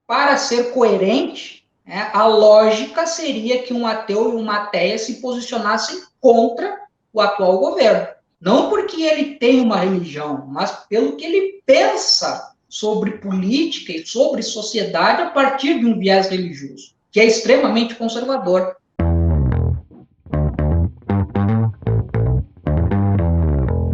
para ser coerente, né, a lógica seria que um ateu e uma ateia se posicionassem contra o atual governo. Não porque ele tem uma religião, mas pelo que ele pensa sobre política e sobre sociedade a partir de um viés religioso, que é extremamente conservador.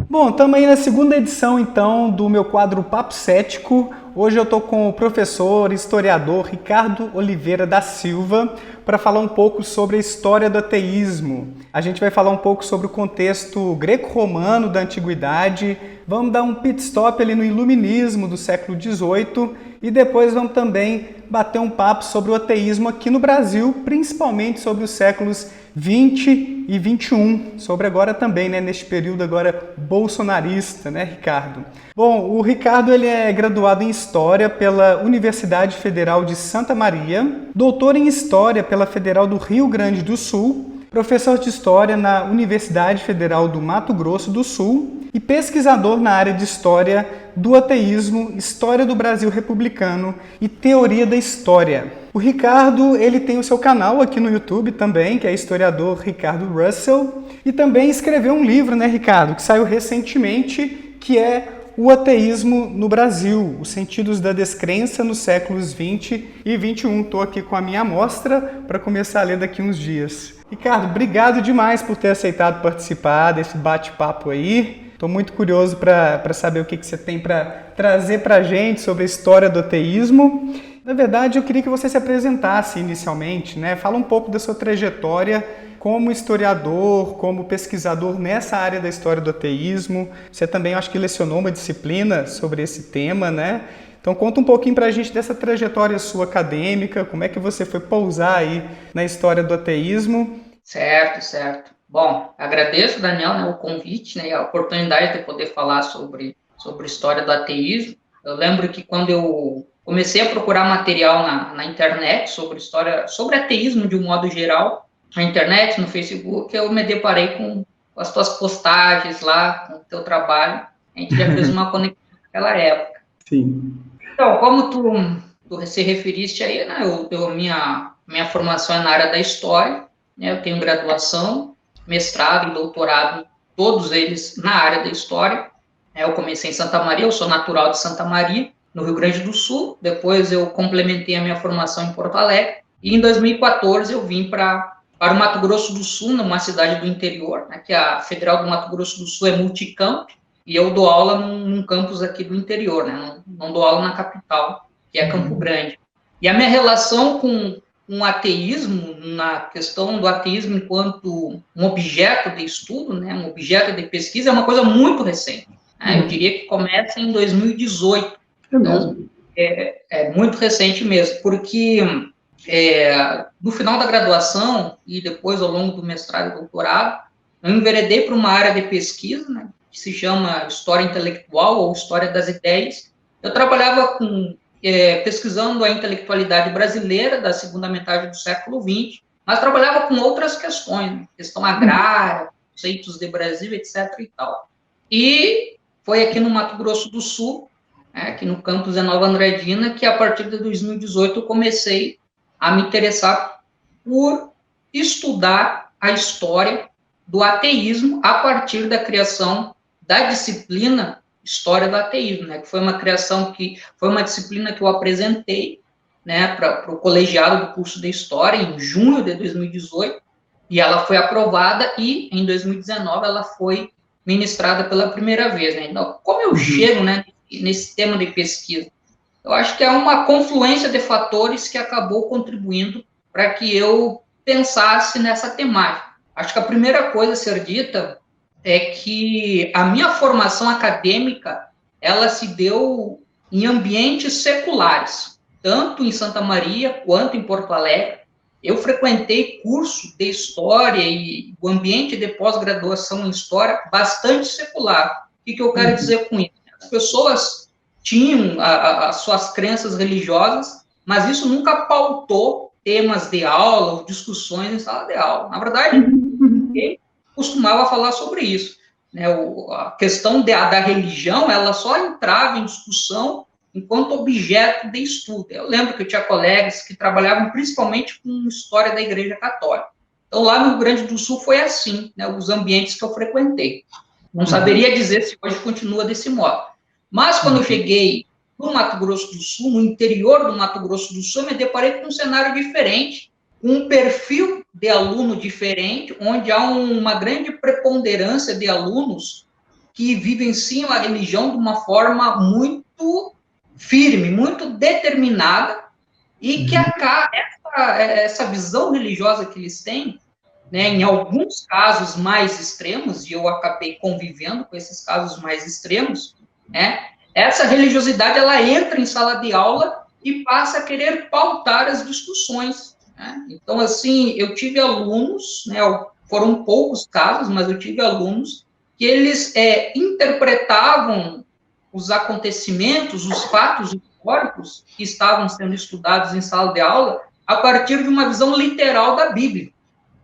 Bom, estamos aí na segunda edição, então, do meu quadro Papo Cético. Hoje eu estou com o professor, historiador Ricardo Oliveira da Silva para falar um pouco sobre a história do ateísmo. A gente vai falar um pouco sobre o contexto greco-romano da antiguidade, vamos dar um pit stop ali no iluminismo do século XVIII e depois vamos também bater um papo sobre o ateísmo aqui no Brasil, principalmente sobre os séculos 20 e 21, sobre agora também, né, neste período agora bolsonarista, né, Ricardo? Bom, o Ricardo ele é graduado em História pela Universidade Federal de Santa Maria, doutor em História pela Federal do Rio Grande do Sul, professor de História na Universidade Federal do Mato Grosso do Sul e pesquisador na área de História do Ateísmo, História do Brasil Republicano e Teoria da História. O Ricardo ele tem o seu canal aqui no YouTube também, que é historiador Ricardo Russell, e também escreveu um livro, né, Ricardo, que saiu recentemente, que é O Ateísmo no Brasil, os sentidos da descrença nos séculos 20 e 21. Estou aqui com a minha amostra para começar a ler daqui uns dias. Ricardo, obrigado demais por ter aceitado participar desse bate-papo aí. Estou muito curioso para saber o que você tem para trazer para a gente sobre a história do ateísmo. Na verdade, eu queria que você se apresentasse inicialmente, né? Fala um pouco da sua trajetória como historiador, como pesquisador nessa área da história do ateísmo. Você também, acho que lecionou uma disciplina sobre esse tema, né? Então, conta um pouquinho para a gente dessa trajetória sua acadêmica, como é que você foi pousar aí na história do ateísmo. Certo, certo. Bom, agradeço, Daniel, né, o convite, né, e a oportunidade de poder falar sobre história do ateísmo. Eu lembro que quando eu comecei a procurar material na internet sobre história, sobre ateísmo de um modo geral, na internet, no Facebook, eu me deparei com as tuas postagens lá, com o teu trabalho. A gente já fez uma conexão naquela época. Sim. Então, como tu se referiste aí, né, minha formação é na área da história, né, eu tenho graduação, mestrado e doutorado, todos eles na área da história. Eu comecei em Santa Maria, eu sou natural de Santa Maria, no Rio Grande do Sul. Depois eu complementei a minha formação em Porto Alegre. E em 2014 eu vim para o Mato Grosso do Sul, numa cidade do interior, né, que a Federal do Mato Grosso do Sul é multicamp, e eu dou aula num campus aqui do interior, né, não dou aula na capital, que é Campo Grande. E a minha relação com o ateísmo, na questão do ateísmo enquanto um objeto de estudo, né, um objeto de pesquisa, é uma coisa muito recente. Eu diria que começa em 2018. Então, é muito recente mesmo, porque no final da graduação e depois ao longo do mestrado e doutorado, eu enveredei para uma área de pesquisa, né, que se chama História Intelectual ou História das Ideias. Eu trabalhava pesquisando a intelectualidade brasileira da segunda metade do século XX, mas trabalhava com outras questões, né, questão agrária, conceitos de Brasil, etc. e tal. E foi aqui no Mato Grosso do Sul, aqui no campus de Nova Andradina, que a partir de 2018 eu comecei a me interessar por estudar a história do ateísmo a partir da criação da disciplina História do Ateísmo, né, que foi uma disciplina que eu apresentei, né, para o colegiado do curso de História em junho de 2018, e ela foi aprovada e em 2019 ela foi ministrada pela primeira vez, né? Então, como eu chego, né, nesse tema de pesquisa? Eu acho que é uma confluência de fatores que acabou contribuindo para que eu pensasse nessa temática. Acho que a primeira coisa a ser dita é que a minha formação acadêmica, ela se deu em ambientes seculares, tanto em Santa Maria quanto em Porto Alegre. Eu frequentei curso de História e o ambiente de pós-graduação em História bastante secular. O que eu quero dizer com isso? As pessoas tinham as suas crenças religiosas, mas isso nunca pautou temas de aula ou discussões em sala de aula. Na verdade, ninguém costumava falar sobre isso, né? A questão da religião, ela só entrava em discussão enquanto objeto de estudo. Eu lembro que eu tinha colegas que trabalhavam principalmente com história da Igreja Católica. Então, lá no Rio Grande do Sul foi assim, né, os ambientes que eu frequentei. Não saberia dizer se hoje continua desse modo. Mas, quando eu cheguei no Mato Grosso do Sul, no interior do Mato Grosso do Sul, eu me deparei com um cenário diferente, com um perfil de aluno diferente, onde há uma grande preponderância de alunos que vivenciam a religião de uma forma muito firme, muito determinada, e que essa visão religiosa que eles têm, né, em alguns casos mais extremos, e eu acabei convivendo com esses casos mais extremos, né, essa religiosidade ela entra em sala de aula e passa a querer pautar as discussões. Né? Então, assim, eu tive alunos, né, foram poucos casos, mas eu tive alunos que eles interpretavam os acontecimentos, os fatos históricos que estavam sendo estudados em sala de aula a partir de uma visão literal da Bíblia.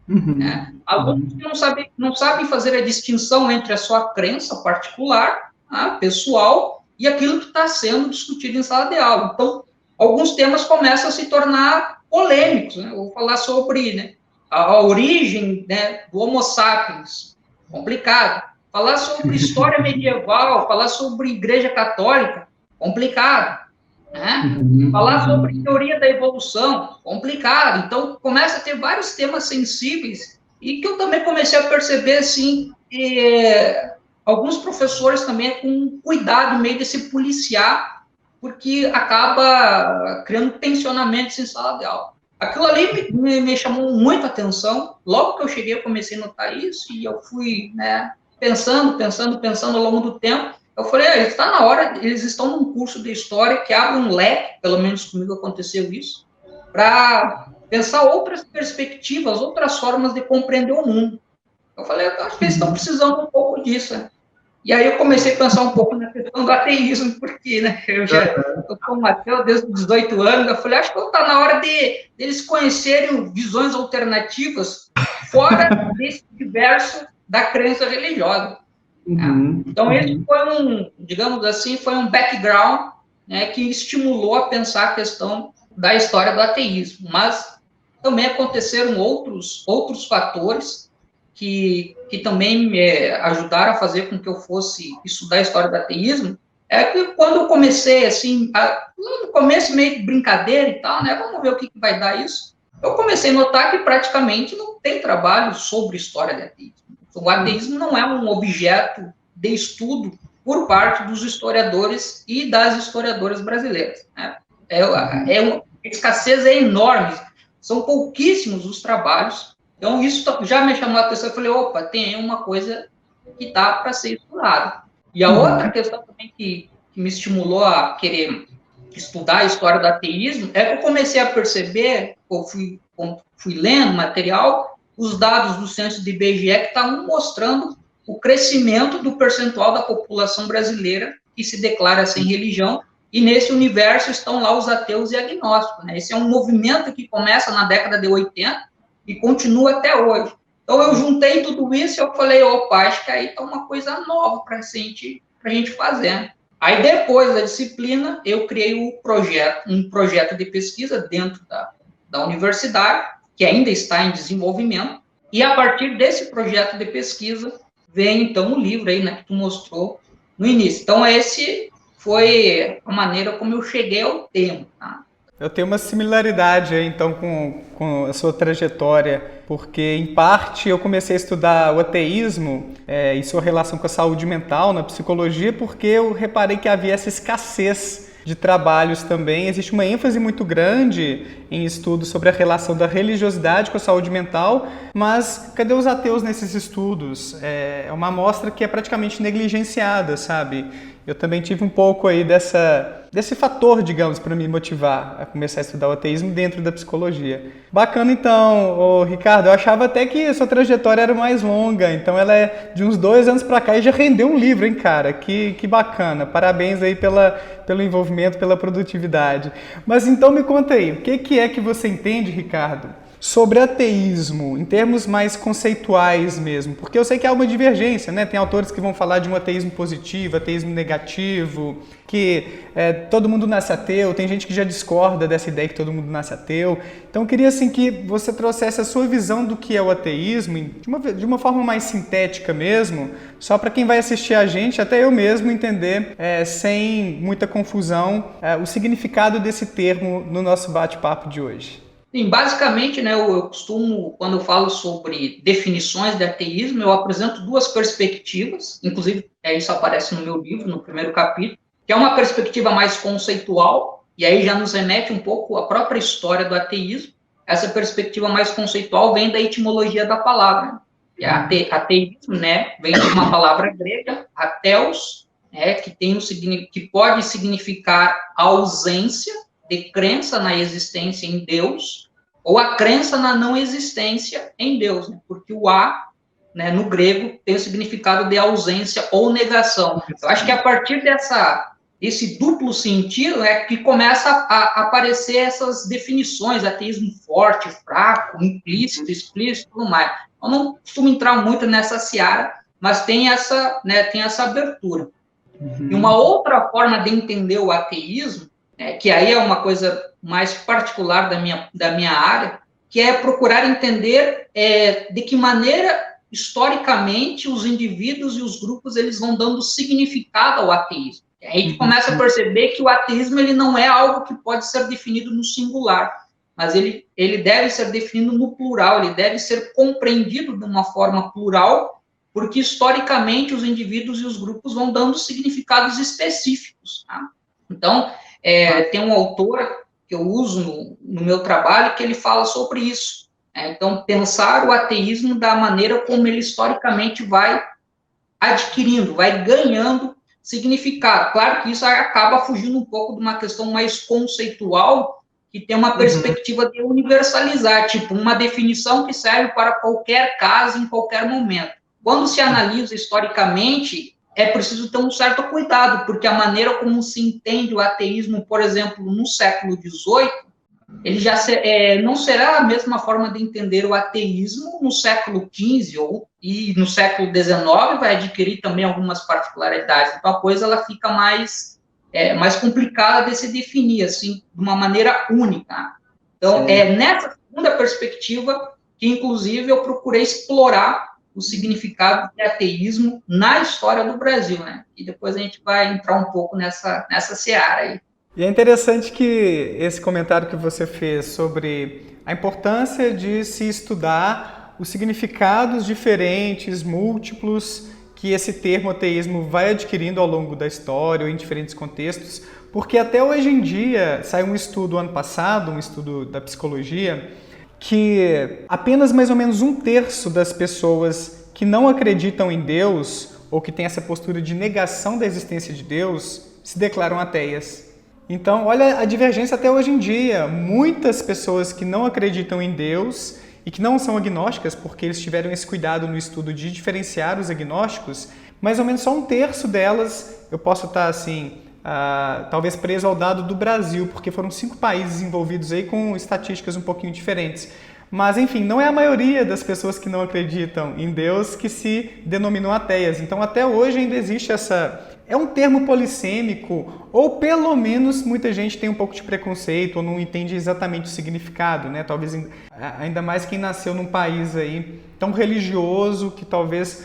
Né? Alunos que não sabem fazer a distinção entre a sua crença particular, pessoal, e aquilo que está sendo discutido em sala de aula. Então, alguns temas começam a se tornar polêmicos. Né? Eu vou falar sobre, né, a origem, né, do Homo sapiens, complicado. Falar sobre história medieval, falar sobre Igreja Católica, complicado. Né? Falar sobre teoria da evolução, complicado. Então, começa a ter vários temas sensíveis e que eu também comecei a perceber, assim, alguns professores também com cuidado no meio de se policiar, porque acaba criando tensionamentos em sala de aula. Aquilo ali me chamou muito a atenção. Logo que eu cheguei, eu comecei a notar isso e eu fui, né, pensando ao longo do tempo. Eu falei, está na hora, eles estão num curso de história que abre um leque, pelo menos comigo aconteceu isso, para pensar outras perspectivas, outras formas de compreender o mundo. Eu falei, eu acho que eles estão precisando um pouco disso. Né? E aí eu comecei a pensar um pouco na questão do ateísmo, porque, né, eu já estou com o ateu desde os 18 anos, eu falei, acho que está na hora deles conhecerem visões alternativas fora desse universo da crença religiosa. Então, esse foi digamos assim, foi um background, né, que estimulou a pensar a questão da história do ateísmo. Mas também aconteceram outros fatores que também me ajudaram a fazer com que eu fosse estudar a história do ateísmo. É que quando eu comecei, assim, no começo meio brincadeira e tal, né, vamos ver o que vai dar isso, eu comecei a notar que praticamente não tem trabalho sobre história do ateísmo. O ateísmo não é um objeto de estudo por parte dos historiadores e das historiadoras brasileiras. Né? A escassez é enorme, são pouquíssimos os trabalhos. Então, isso já me chamou a atenção. Eu falei, opa, tem uma coisa que dá para ser estudada. E a outra questão também que me estimulou a querer estudar a história do ateísmo é que eu comecei a perceber, eu fui lendo material, os dados do censo do IBGE que estavam mostrando o crescimento do percentual da população brasileira que se declara sem religião, e nesse universo estão lá os ateus e agnósticos. Né? Esse é um movimento que começa na década de 80 e continua até hoje. Então, eu juntei tudo isso e eu falei, opa, acho que aí está uma coisa nova para a gente fazer. Aí, depois da disciplina, eu criei um projeto de pesquisa dentro da universidade, que ainda está em desenvolvimento, e a partir desse projeto de pesquisa, vem, então, o livro aí, né, que tu mostrou no início. Então, esse foi a maneira como eu cheguei ao tema, tá? Eu tenho uma similaridade aí, então, com a sua trajetória, porque, em parte, eu comecei a estudar o ateísmo e sua relação com a saúde mental na psicologia, porque eu reparei que havia essa escassez de trabalhos também. Existe uma ênfase muito grande em estudos sobre a relação da religiosidade com a saúde mental, mas cadê os ateus nesses estudos? É uma amostra que é praticamente negligenciada, sabe? Eu também tive um pouco aí desse fator, digamos, para me motivar a começar a estudar o ateísmo dentro da psicologia. Bacana, então, Ricardo. Eu achava até que a sua trajetória era mais longa, então ela é de uns 2 anos para cá e já rendeu um livro, hein, cara? Que bacana. Parabéns aí pelo envolvimento, pela produtividade. Mas então me conta aí, o que é que você entende, Ricardo, sobre ateísmo, em termos mais conceituais mesmo, porque eu sei que há uma divergência, né? Tem autores que vão falar de um ateísmo positivo, ateísmo negativo, que todo mundo nasce ateu, tem gente que já discorda dessa ideia que todo mundo nasce ateu. Então eu queria assim, que você trouxesse a sua visão do que é o ateísmo, de uma forma mais sintética mesmo, só para quem vai assistir a gente, até eu mesmo entender, sem muita confusão, o significado desse termo no nosso bate-papo de hoje. Sim, basicamente, né, eu costumo, quando eu falo sobre definições de ateísmo, eu apresento duas perspectivas, inclusive isso aparece no meu livro, no primeiro capítulo, que é uma perspectiva mais conceitual, e aí já nos remete um pouco à própria história do ateísmo. Essa perspectiva mais conceitual vem da etimologia da palavra. E ateísmo, né, vem de uma palavra grega, ateos, né, que pode significar ausência de crença na existência em Deus, ou a crença na não existência em Deus, né? Porque o né, no grego, tem o significado de ausência ou negação. Eu acho que a partir desse duplo sentido é que começa a aparecer essas definições, ateísmo forte, fraco, implícito, explícito, tudo mais. Eu não costumo entrar muito nessa seara, mas tem essa abertura. E uma outra forma de entender o ateísmo, que aí é uma coisa mais particular da minha área, que é procurar entender de que maneira, historicamente, os indivíduos e os grupos eles vão dando significado ao ateísmo. E aí a gente começa a perceber que o ateísmo ele não é algo que pode ser definido no singular, mas ele deve ser definido no plural, ele deve ser compreendido de uma forma plural, porque historicamente os indivíduos e os grupos vão dando significados específicos. Tá? Então, tem um autor que eu uso no meu trabalho que ele fala sobre isso. Então, pensar o ateísmo da maneira como ele historicamente vai adquirindo, vai ganhando significado. Claro que isso acaba fugindo um pouco de uma questão mais conceitual, que tem uma perspectiva de universalizar, tipo, uma definição que serve para qualquer caso, em qualquer momento. Quando se analisa historicamente, é preciso ter um certo cuidado, porque a maneira como se entende o ateísmo, por exemplo, no século XVIII, ele já não será a mesma forma de entender o ateísmo no século XV e no século XIX vai adquirir também algumas particularidades. Então, a coisa ela fica mais complicada de se definir, assim, de uma maneira única. Então, nessa segunda perspectiva que, inclusive, eu procurei explorar o significado de ateísmo na história do Brasil, né? E depois a gente vai entrar um pouco nessa seara aí. E é interessante que esse comentário que você fez sobre a importância de se estudar os significados diferentes, múltiplos, que esse termo ateísmo vai adquirindo ao longo da história ou em diferentes contextos, porque até hoje em dia, saiu um estudo ano passado, um estudo da psicologia, que apenas mais ou menos 1/3 das pessoas que não acreditam em Deus ou que têm essa postura de negação da existência de Deus se declaram ateias. Então, olha a divergência até hoje em dia. Muitas pessoas que não acreditam em Deus e que não são agnósticas, porque eles tiveram esse cuidado no estudo de diferenciar os agnósticos, mais ou menos só 1/3 delas, eu posso estar assim, talvez preso ao dado do Brasil, porque foram 5 países envolvidos aí com estatísticas um pouquinho diferentes. Mas, enfim, não é a maioria das pessoas que não acreditam em Deus que se denominam ateias. Então, até hoje ainda existe é um termo polissêmico, ou pelo menos muita gente tem um pouco de preconceito ou não entende exatamente o significado, né? Talvez ainda mais quem nasceu num país aí tão religioso que talvez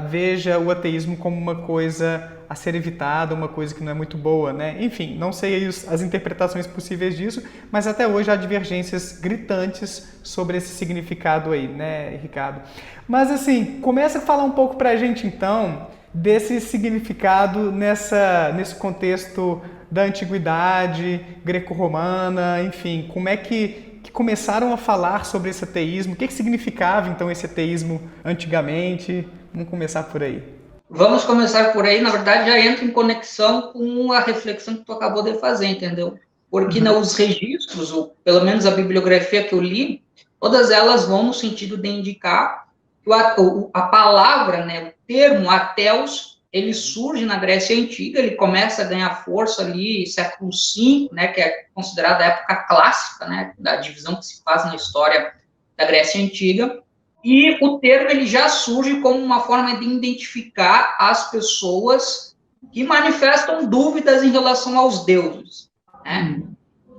veja o ateísmo como uma coisa a ser evitada, uma coisa que não é muito boa, né? Enfim, não sei aí as interpretações possíveis disso, mas até hoje há divergências gritantes sobre esse significado aí, né, Ricardo? Mas assim, começa a falar um pouco pra gente então desse significado nesse contexto da antiguidade greco-romana, enfim, como é que começaram a falar sobre esse ateísmo, o que significava então esse ateísmo antigamente? Vamos começar por aí. Vamos começar por aí, na verdade já entra em conexão com a reflexão que tu acabou de fazer, entendeu? Porque os registros, ou pelo menos a bibliografia que eu li, todas elas vão no sentido de indicar que a palavra, né, o termo ateus, ele surge na Grécia Antiga, ele começa a ganhar força ali século V, né, que é considerada a época clássica, né, da divisão que se faz na história da Grécia Antiga, e o termo ele já surge como uma forma de identificar as pessoas que manifestam dúvidas em relação aos deuses, né?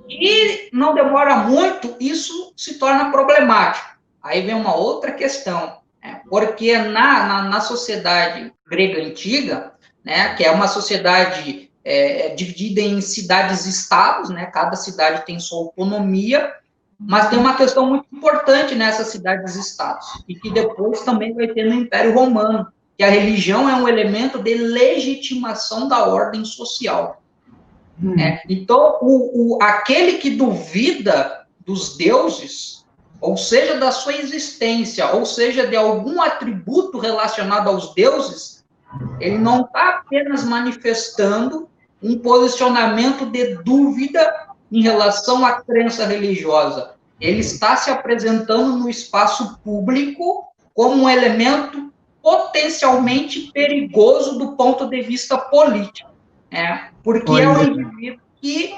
E não demora muito, isso se torna problemático. Aí vem uma outra questão, né? Porque na sociedade grega antiga, né, que é uma sociedade dividida em cidades-estados, né, cada cidade tem sua autonomia, mas tem uma questão muito importante nessas cidades-estados, e que depois também vai ter no Império Romano, que a religião é um elemento de legitimação da ordem social. Então, aquele que duvida dos deuses, ou seja, da sua existência, ou seja, de algum atributo relacionado aos deuses, ele não está apenas manifestando um posicionamento de dúvida em relação à crença religiosa. Ele está se apresentando no espaço público como um elemento potencialmente perigoso do ponto de vista político, né? Porque é um indivíduo que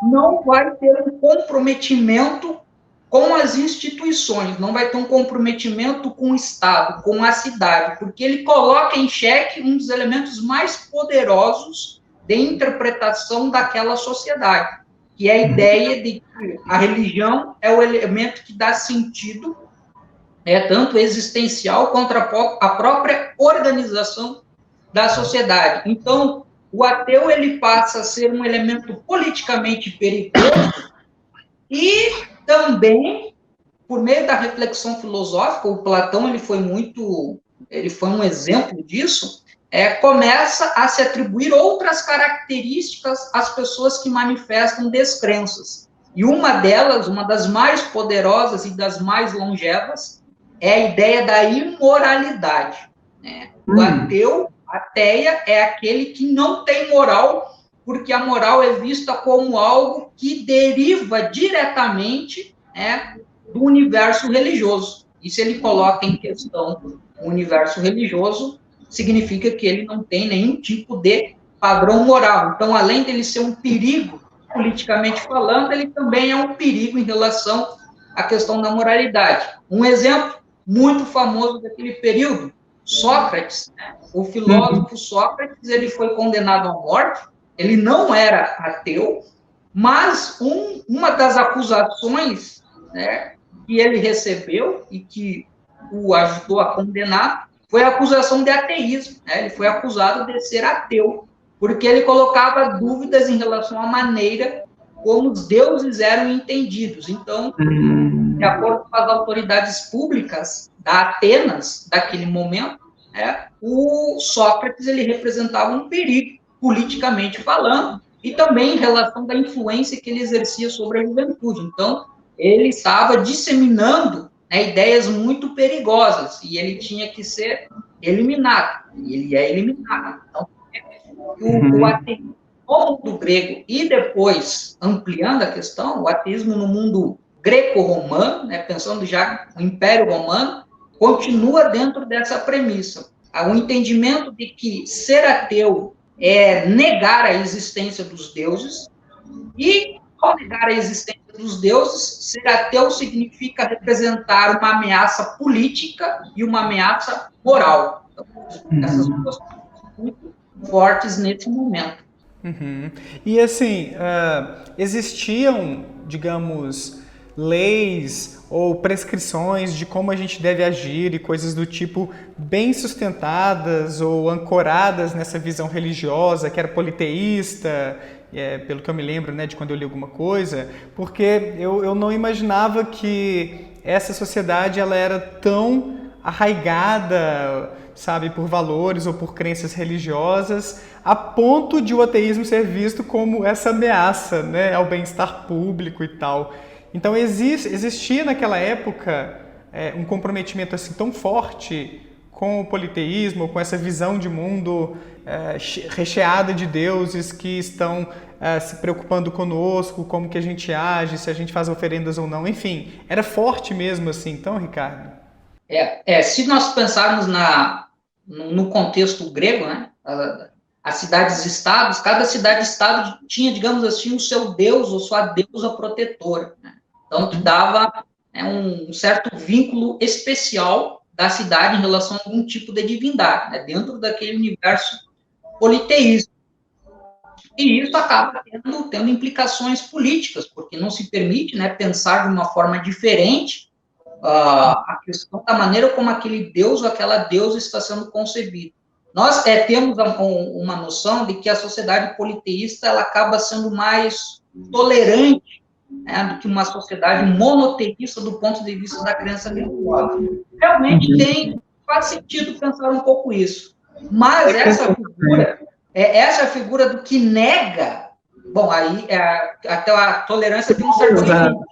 não vai ter um comprometimento com as instituições, não vai ter um comprometimento com o Estado, com a cidade, porque ele coloca em xeque um dos elementos mais poderosos de interpretação daquela sociedade, que é a ideia de que a religião é o elemento que dá sentido, tanto existencial quanto a própria organização da sociedade. Então, o ateu ele passa a ser um elemento politicamente perigoso e também, por meio da reflexão filosófica, o Platão ele foi um exemplo disso, começa a se atribuir outras características às pessoas que manifestam descrenças. E uma delas, uma das mais poderosas e das mais longevas, é a ideia da imoralidade, né? O ateu, ateia, é aquele que não tem moral, porque a moral é vista como algo que deriva diretamente, né, do universo religioso. E se ele coloca em questão o universo religioso, significa que ele não tem nenhum tipo de padrão moral. Então, além dele ser um perigo, politicamente falando, ele também é um perigo em relação à questão da moralidade. Um exemplo muito famoso daquele período, Sócrates, né? O filósofo Sócrates, ele foi condenado à morte, ele não era ateu, mas uma das acusações, né, que ele recebeu e que o ajudou a condenar foi a acusação de ateísmo, né? Ele foi acusado de ser ateu, porque ele colocava dúvidas em relação à maneira como os deuses eram entendidos. Então, de acordo com as autoridades públicas da Atenas, daquele momento, o Sócrates ele representava um perigo, politicamente falando, e também em relação da influência que ele exercia sobre a juventude. Então, ele estava disseminando, né, ideias muito perigosas, e ele tinha que ser eliminado, e ele é eliminado. Então, o ateísmo no mundo grego, e depois, ampliando a questão, o ateísmo no mundo greco-romano, né, pensando já no Império Romano, continua dentro dessa premissa. Há um entendimento de que ser ateu é negar a existência dos deuses, e ao negar a existência dos deuses, ser ateu significa representar uma ameaça política e uma ameaça moral. Então, essas duas coisas são muito fortes nesse momento. E assim, existiam, digamos, leis ou prescrições de como a gente deve agir e coisas do tipo bem sustentadas ou ancoradas nessa visão religiosa que era politeísta, pelo que eu me lembro, né, de quando eu li alguma coisa, porque eu não imaginava que essa sociedade ela era tão arraigada, sabe, por valores ou por crenças religiosas, a ponto de o ateísmo ser visto como essa ameaça, né, ao bem-estar público e tal. Então existia naquela época um comprometimento assim tão forte com o politeísmo, com essa visão de mundo recheada de deuses que estão se preocupando conosco, como que a gente age, se a gente faz oferendas ou não, enfim, era forte mesmo assim, então, Ricardo? Se nós pensarmos no contexto grego, né? As cidades-estados, cada cidade-estado tinha, digamos assim, o seu deus ou sua deusa protetora, né? Então, que dava um certo vínculo especial da cidade em relação a algum tipo de divindade, né? Dentro daquele universo politeísta. E isso acaba tendo implicações políticas, porque não se permite, né, pensar de uma forma diferente a questão da maneira como aquele deus ou aquela deusa está sendo concebido. Nós temos uma noção de que a sociedade politeísta ela acaba sendo mais tolerante, né, do que uma sociedade monoteísta do ponto de vista da crença religiosa. Realmente faz sentido pensar um pouco isso. Mas essa figura do que nega, bom, aí até a tolerância tem um certo limite.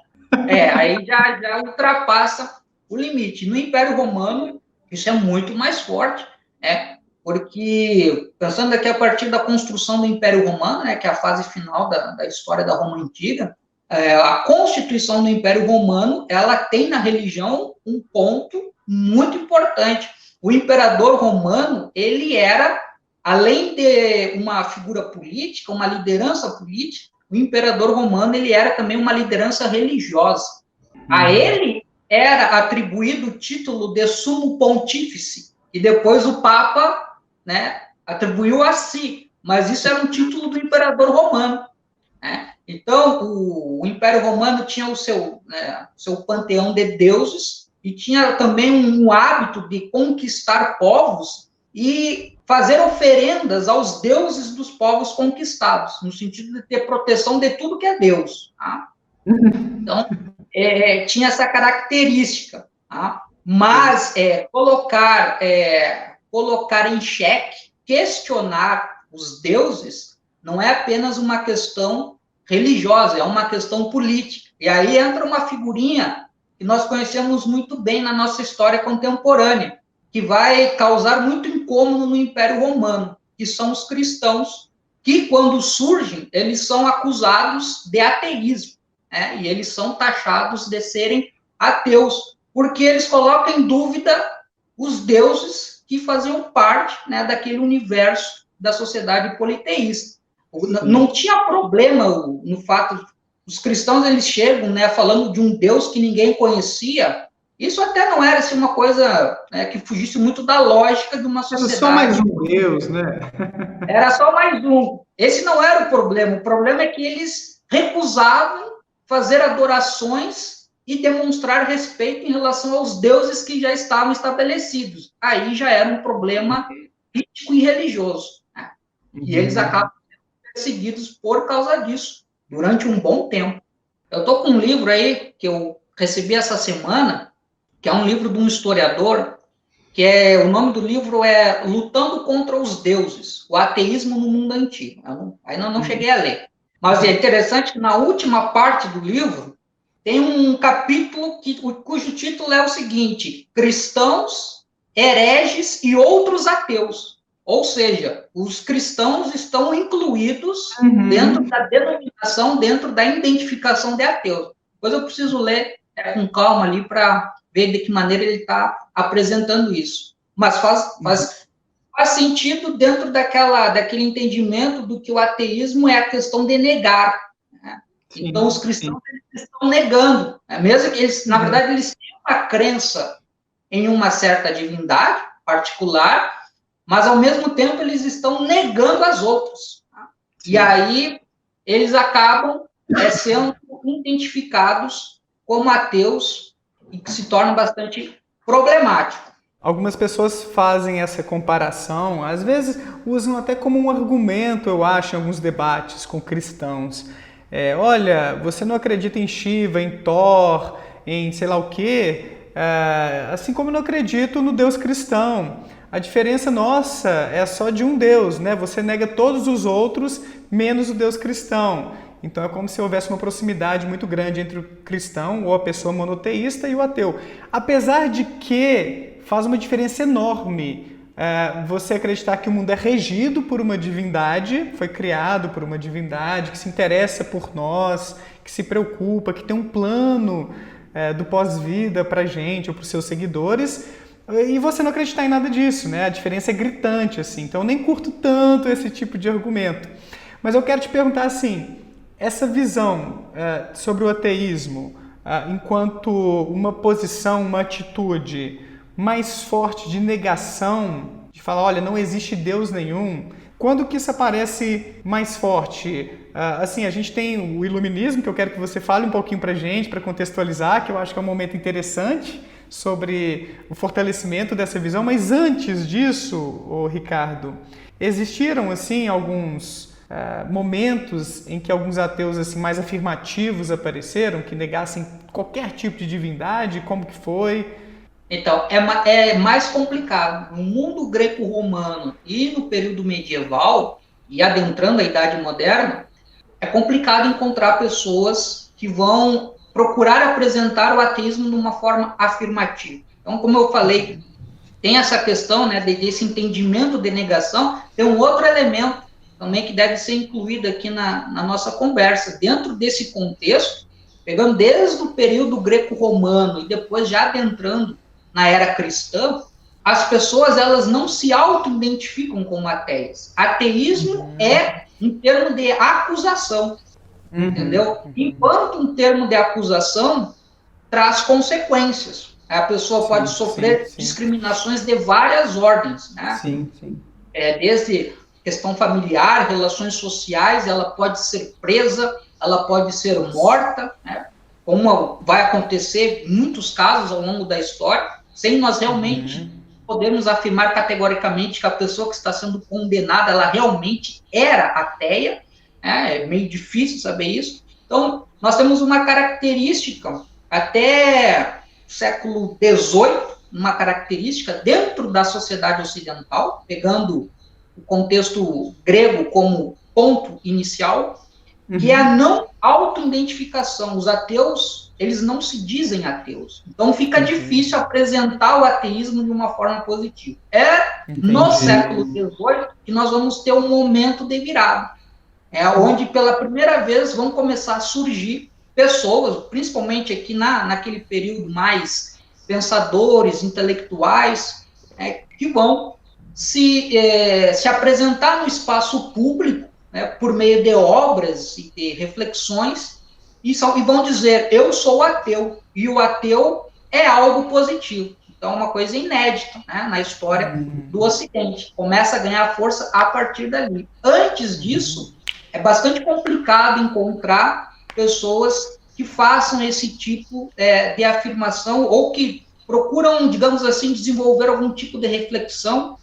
Aí já ultrapassa o limite. No Império Romano, isso é muito mais forte, né? Porque, pensando aqui a partir da construção do Império Romano, né, que é a fase final da história da Roma Antiga, a constituição do Império Romano, ela tem na religião um ponto muito importante. O imperador romano, ele era, além de uma figura política, uma liderança política, o imperador romano, ele era também uma liderança religiosa. A ele era atribuído o título de sumo pontífice, e depois o Papa, né, atribuiu a si, mas isso era um título do imperador romano, né? Então, o Império Romano tinha o seu panteão de deuses, e tinha também um hábito de conquistar povos e fazer oferendas aos deuses dos povos conquistados, no sentido de ter proteção de tudo que é Deus. Tá? Então, tinha essa característica. Tá? Mas colocar em xeque, questionar os deuses, não é apenas uma questão religiosa, é uma questão política. E aí entra uma figurinha que nós conhecemos muito bem na nossa história contemporânea, que vai causar muito incômodo no Império Romano, que são os cristãos, que, quando surgem, eles são acusados de ateísmo, né? E eles são taxados de serem ateus, porque eles colocam em dúvida os deuses que faziam parte, né, daquele universo da sociedade politeísta. Não tinha problema no fato, os cristãos eles chegam, né, falando de um Deus que ninguém conhecia. Isso até não era assim, uma coisa, né, que fugisse muito da lógica de uma sociedade. Era só mais um Deus, né? Era só mais um. Esse não era o problema. O problema é que eles recusavam fazer adorações e demonstrar respeito em relação aos deuses que já estavam estabelecidos. Aí já era um problema político e religioso, né? E eles acabam sendo perseguidos por causa disso, durante um bom tempo. Eu estou com um livro aí que eu recebi essa semana, que é um livro de um historiador, que o nome do livro é Lutando contra os Deuses, o ateísmo no mundo antigo. Ainda não cheguei a ler. Mas é interessante que na última parte do livro tem um capítulo cujo título é o seguinte: Cristãos, hereges e outros ateus. Ou seja, os cristãos estão incluídos dentro da denominação, dentro da identificação de ateus. Depois eu preciso ler com calma ali para ver de que maneira ele está apresentando isso. Mas faz sentido dentro daquele entendimento do que o ateísmo é a questão de negar, né? Sim, então, os cristãos eles estão negando, né? Mesmo que eles, na verdade, eles têm uma crença em uma certa divindade particular, mas, ao mesmo tempo, eles estão negando as outras. Tá? E aí, eles acabam sendo identificados como ateus, e que se torna bastante problemático. Algumas pessoas fazem essa comparação, às vezes usam até como um argumento, eu acho, em alguns debates com cristãos. Olha, você não acredita em Shiva, em Thor, em sei lá o quê, assim como eu não acredito no Deus cristão. A diferença nossa é só de um Deus, né? Você nega todos os outros, menos o Deus cristão. Então é como se houvesse uma proximidade muito grande entre o cristão ou a pessoa monoteísta e o ateu. Apesar de que faz uma diferença enorme você acreditar que o mundo é regido por uma divindade, foi criado por uma divindade que se interessa por nós, que se preocupa, que tem um plano do pós-vida para a gente ou para os seus seguidores, e você não acreditar em nada disso, né? A diferença é gritante, assim. Então eu nem curto tanto esse tipo de argumento. Mas eu quero te perguntar assim, essa visão sobre o ateísmo enquanto uma posição, uma atitude mais forte de negação, de falar, olha, não existe Deus nenhum, quando que isso aparece mais forte? Assim, a gente tem o iluminismo, que eu quero que você fale um pouquinho pra gente, para contextualizar, que eu acho que é um momento interessante sobre o fortalecimento dessa visão, mas antes disso, Ricardo, existiram, assim, alguns momentos em que alguns ateus assim, mais afirmativos apareceram, que negassem qualquer tipo de divindade, como que foi? Então, é mais complicado. No mundo greco-romano e no período medieval, e adentrando a Idade Moderna, é complicado encontrar pessoas que vão procurar apresentar o ateísmo de uma forma afirmativa. Então, como eu falei, tem essa questão, né, desse entendimento de negação, tem um outro elemento também que deve ser incluído aqui na nossa conversa. Dentro desse contexto, pegando desde o período greco-romano e depois já adentrando na era cristã, as pessoas elas não se auto-identificam como ateias. Ateísmo é um termo de acusação, entendeu? Enquanto um termo de acusação traz consequências. A pessoa pode sofrer discriminações de várias ordens, né? Desde questão familiar, relações sociais, ela pode ser presa, ela pode ser morta, né? Como vai acontecer em muitos casos ao longo da história, sem nós realmente podermos afirmar categoricamente que a pessoa que está sendo condenada, ela realmente era ateia, né? É meio difícil saber isso. Então, nós temos uma característica, até o século XVIII, uma característica dentro da sociedade ocidental, pegando o contexto grego como ponto inicial, que é a não auto-identificação. Os ateus, eles não se dizem ateus. Então, fica difícil apresentar o ateísmo de uma forma positiva. No século XVIII que nós vamos ter um momento de virada, onde, pela primeira vez, vão começar a surgir pessoas, principalmente aqui naquele período mais pensadores, intelectuais, que vão se apresentar no espaço público, né, por meio de obras e de reflexões, e vão dizer, eu sou ateu, e o ateu é algo positivo. Então, é uma coisa inédita, né, na história do Ocidente. Começa a ganhar força a partir dali. Antes disso, é bastante complicado encontrar pessoas que façam esse tipo de afirmação, ou que procuram, digamos assim, desenvolver algum tipo de reflexão,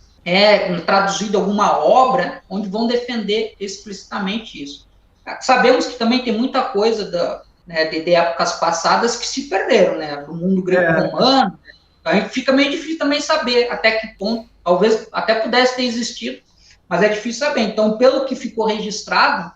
traduzido alguma obra, onde vão defender explicitamente isso. Sabemos que também tem muita coisa de épocas passadas que se perderam, né, do mundo greco-romano. Então, fica meio difícil também saber até que ponto, talvez até pudesse ter existido, mas é difícil saber. Então, pelo que ficou registrado,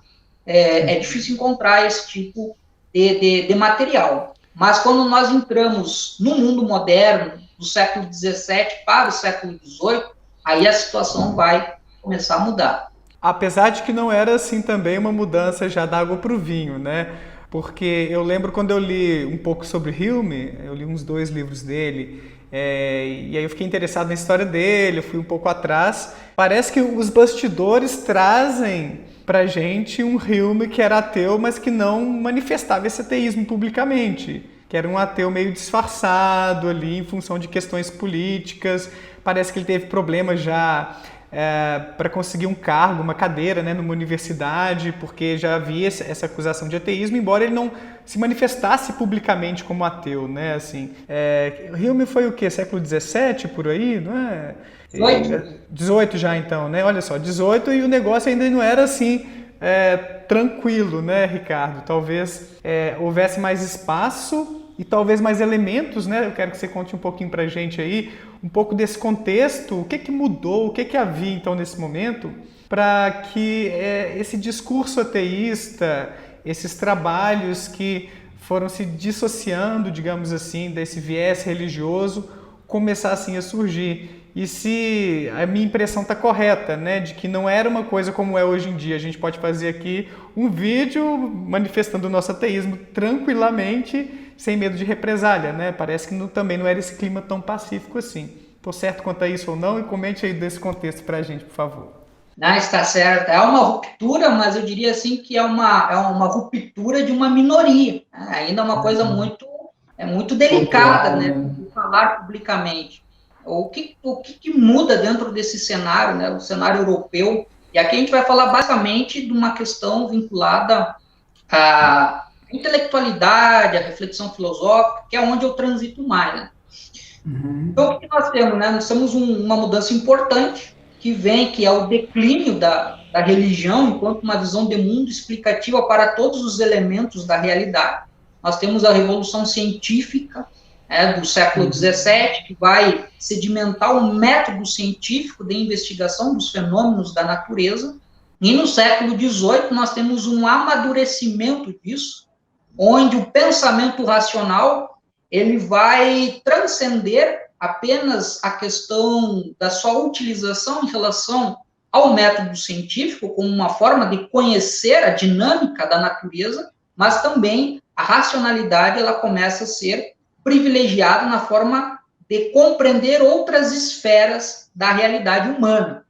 é difícil encontrar esse tipo de material. Mas quando nós entramos no mundo moderno, do século XVII para o século XVIII, aí a situação vai começar a mudar. Apesar de que não era assim também uma mudança já da água para o vinho, né? Porque eu lembro quando eu li um pouco sobre Hume, eu li uns 2 livros dele, e aí eu fiquei interessado na história dele, eu fui um pouco atrás. Parece que os bastidores trazem pra gente um Hume que era ateu, mas que não manifestava esse ateísmo publicamente, que era um ateu meio disfarçado ali em função de questões políticas. Parece que ele teve problemas já para conseguir um cargo, uma cadeira, né, numa universidade, porque já havia essa acusação de ateísmo, embora ele não se manifestasse publicamente como ateu, né, assim. Hume foi o quê? Século XVII, por aí, não é? 18 já, então, né? Olha só, 18 e o negócio ainda não era assim tranquilo, né, Ricardo? Talvez houvesse mais espaço e talvez mais elementos, né? Eu quero que você conte um pouquinho pra gente aí, um pouco desse contexto, o que mudou, o que havia então nesse momento, para que esse discurso ateísta, esses trabalhos que foram se dissociando, digamos assim, desse viés religioso, começassem a surgir. E se a minha impressão está correta, né, de que não era uma coisa como é hoje em dia, a gente pode fazer aqui um vídeo manifestando o nosso ateísmo tranquilamente, sem medo de represália, né? Parece que também não era esse clima tão pacífico assim. estou certo quanto a isso ou não, e comente aí desse contexto para a gente, por favor. Ah, está certo. É uma ruptura, mas eu diria assim que é uma ruptura de uma minoria. Ainda é uma coisa muito delicada, Pontual, né, né? de falar publicamente. O que muda dentro desse cenário, né, o cenário europeu? E aqui a gente vai falar basicamente de uma questão vinculada à intelectualidade, à reflexão filosófica, que é onde eu transito mais, né? Então, o que nós temos, né? Nós temos uma mudança importante que é o declínio da religião enquanto uma visão de mundo explicativa para todos os elementos da realidade. Nós temos a revolução científica, do século XVII, que vai sedimentar o método científico de investigação dos fenômenos da natureza, e no século XVIII nós temos um amadurecimento disso, onde o pensamento racional ele vai transcender apenas a questão da sua utilização em relação ao método científico como uma forma de conhecer a dinâmica da natureza, mas também a racionalidade ela começa a ser privilegiada na forma de compreender outras esferas da realidade humana.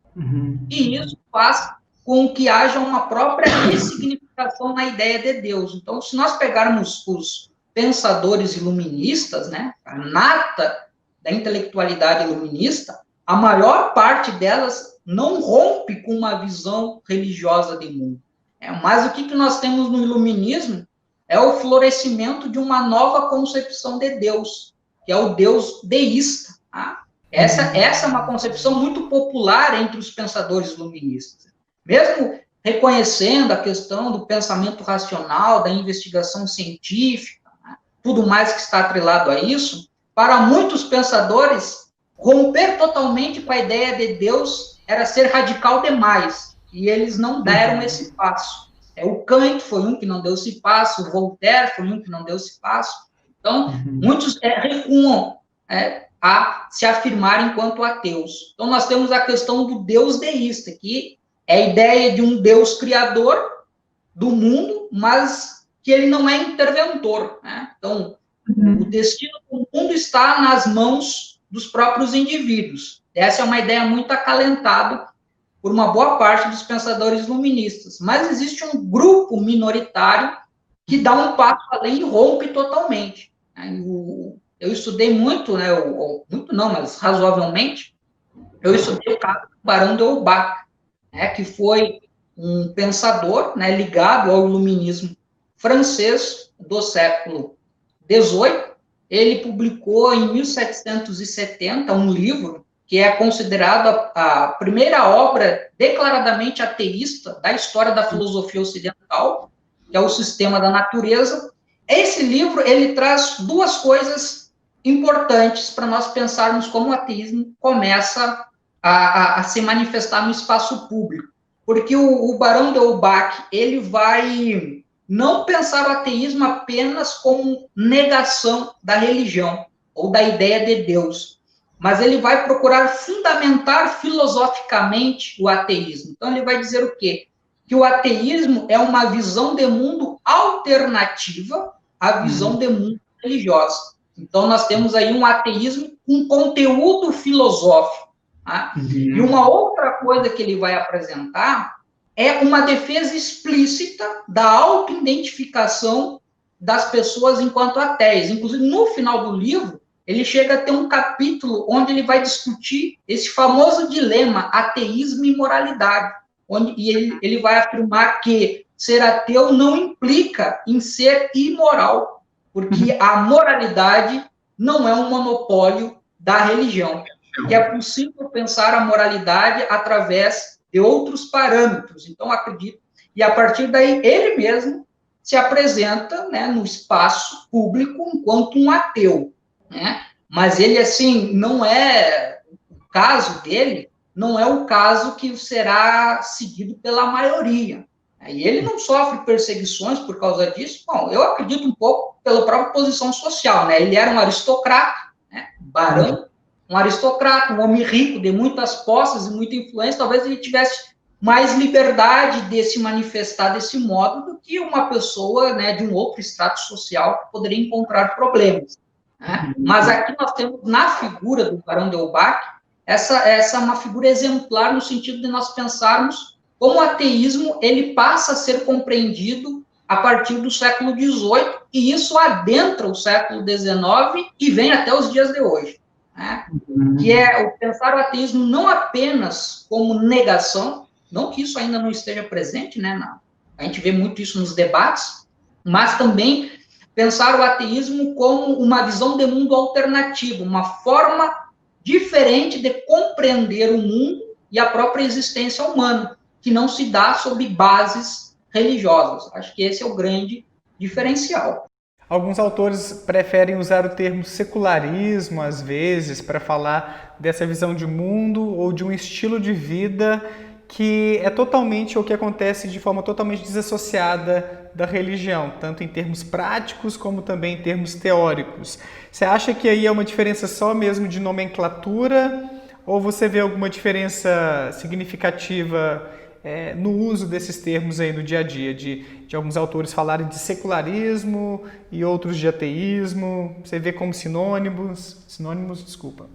E isso faz com que haja uma própria ressignificação na ideia de Deus. Então, se nós pegarmos os pensadores iluministas, né, a nata da intelectualidade iluminista, a maior parte delas não rompe com uma visão religiosa de mundo. Mas o que nós temos no iluminismo é o florescimento de uma nova concepção de Deus, que é o Deus deísta. Tá? Essa é uma concepção muito popular entre os pensadores iluministas. Mesmo reconhecendo a questão do pensamento racional, da investigação científica, né, tudo mais que está atrelado a isso, para muitos pensadores, romper totalmente com a ideia de Deus era ser radical demais, e eles não deram esse passo. O Kant foi um que não deu esse passo, o Voltaire foi um que não deu esse passo. Então, muitos recuam a se afirmar enquanto ateus. Então, nós temos a questão do Deus deísta, que é a ideia de um Deus criador do mundo, mas que ele não é interventor. Né? Então, o destino do mundo está nas mãos dos próprios indivíduos. Essa é uma ideia muito acalentada por uma boa parte dos pensadores iluministas. Mas existe um grupo minoritário que dá um passo além e rompe totalmente. Eu estudei muito, né, muito não, mas razoavelmente, eu estudei o caso do Barão de Holbach, né, que foi um pensador, né, ligado ao iluminismo francês do século XVIII. Ele publicou em 1770 um livro que é considerado a primeira obra declaradamente ateísta da história da filosofia ocidental, que é o Sistema da Natureza. Esse livro, ele traz duas coisas importantes para nós pensarmos como o ateísmo começa a se manifestar no espaço público. Porque o Barão de Holbach, ele vai não pensar o ateísmo apenas como negação da religião ou da ideia de Deus, mas ele vai procurar fundamentar filosoficamente o ateísmo. Então, ele vai dizer o quê? Que o ateísmo é uma visão de mundo alternativa à visão de mundo religiosa. Então, nós temos aí um ateísmo com conteúdo filosófico. Tá? E uma outra coisa que ele vai apresentar é uma defesa explícita da autoidentificação das pessoas enquanto ateias. Inclusive, no final do livro, ele chega a ter um capítulo onde ele vai discutir esse famoso dilema ateísmo e moralidade, e ele vai afirmar que ser ateu não implica em ser imoral, porque a moralidade não é um monopólio da religião, que é possível pensar a moralidade através de outros parâmetros. Então, acredito, e a partir daí, ele mesmo se apresenta, né, no espaço público enquanto um ateu, né? Mas ele, assim, não é, o caso dele não é o caso que será seguido pela maioria. E ele não sofre perseguições por causa disso. Bom, eu acredito um pouco pela própria posição social, né? Ele era um aristocrata, né? Barão, um aristocrata, um homem rico, de muitas posses e muita influência. Talvez ele tivesse mais liberdade de se manifestar desse modo do que uma pessoa, né, de um outro estrato social que poderia encontrar problemas. Né? Mas aqui nós temos, na figura do Barão de Holbach, essa é uma figura exemplar no sentido de nós pensarmos como o ateísmo ele passa a ser compreendido a partir do século XVIII, e isso adentra o século XIX e vem até os dias de hoje, né? Que é o pensar o ateísmo não apenas como negação, não que isso ainda não esteja presente, né? A gente vê muito isso nos debates, mas também pensar o ateísmo como uma visão de mundo alternativo, uma forma diferente de compreender o mundo e a própria existência humana, que não se dá sob bases religiosas. Acho que esse é o grande diferencial. Alguns autores preferem usar o termo secularismo, às vezes, para falar dessa visão de mundo ou de um estilo de vida que é totalmente, ou que acontece de forma totalmente desassociada da religião, tanto em termos práticos como também em termos teóricos. Você acha que aí é uma diferença só mesmo de nomenclatura, ou você vê alguma diferença significativa no uso desses termos aí no dia a dia, de alguns autores falarem de secularismo e outros de ateísmo? Você vê como sinônimos, desculpa.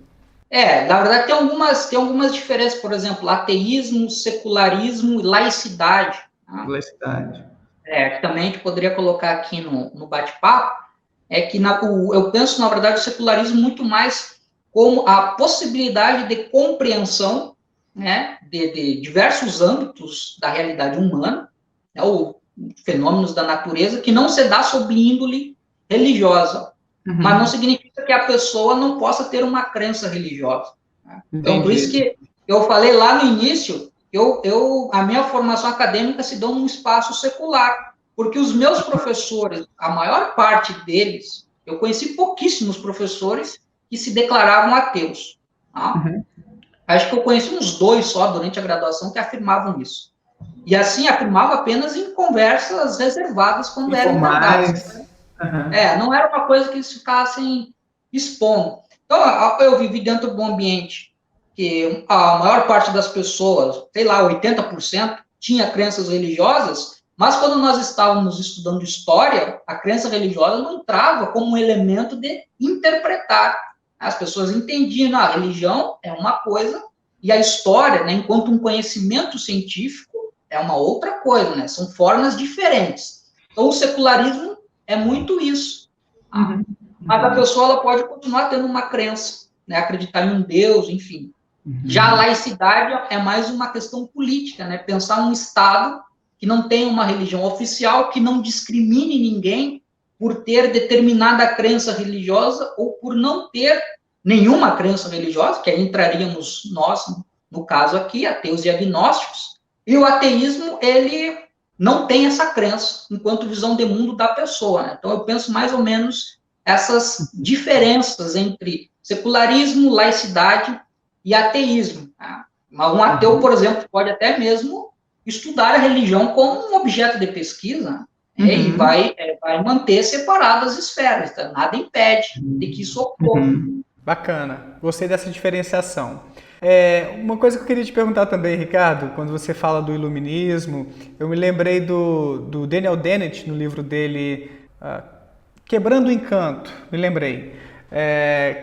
Na verdade tem algumas diferenças, por exemplo, ateísmo, secularismo e laicidade. Tá? Laicidade. Que também a gente poderia colocar aqui no bate-papo, é que eu penso, na verdade, o secularismo muito mais como a possibilidade de compreensão, né, de diversos âmbitos da realidade humana, né, ou fenômenos da natureza, que não se dá sob índole religiosa. Mas não significa que a pessoa não possa ter uma crença religiosa. Né? Então, por isso que eu falei lá no início, a minha formação acadêmica se deu num espaço secular, porque os meus professores, a maior parte deles, eu conheci pouquíssimos professores que se declaravam ateus. Tá? Acho que eu conheci uns 2 só durante a graduação que afirmavam isso. E assim, afirmava apenas em conversas reservadas quando eram indagados. Não era uma coisa que eles ficassem expondo. Então, eu vivi dentro de um ambiente que a maior parte das pessoas, sei lá, 80%, tinha crenças religiosas, mas quando nós estávamos estudando história, a crença religiosa não entrava como um elemento de interpretar. As pessoas entendiam, a religião é uma coisa, e a história, né, enquanto um conhecimento científico, é uma outra coisa, né? São formas diferentes. Então, o secularismo é muito isso. Mas a pessoa ela pode continuar tendo uma crença, né? Acreditar em um Deus, enfim. Já a laicidade é mais uma questão política, né? Pensar um Estado que não tem uma religião oficial, que não discrimine ninguém por ter determinada crença religiosa ou por não ter nenhuma crença religiosa, que aí entraríamos nós, no caso aqui, ateus e agnósticos, e o ateísmo, ele não tem essa crença enquanto visão de mundo da pessoa. Né? Então, eu penso mais ou menos essas diferenças entre secularismo, laicidade e ateísmo. Tá? Mas um ateu, por exemplo, pode até mesmo estudar a religião como um objeto de pesquisa, e vai manter separadas as esferas. Tá? Nada impede de que isso ocorra. Bacana, gostei dessa diferenciação. Uma coisa que eu queria te perguntar também, Ricardo, quando você fala do iluminismo, eu me lembrei do Daniel Dennett, no livro dele, Quebrando o Encanto, me lembrei,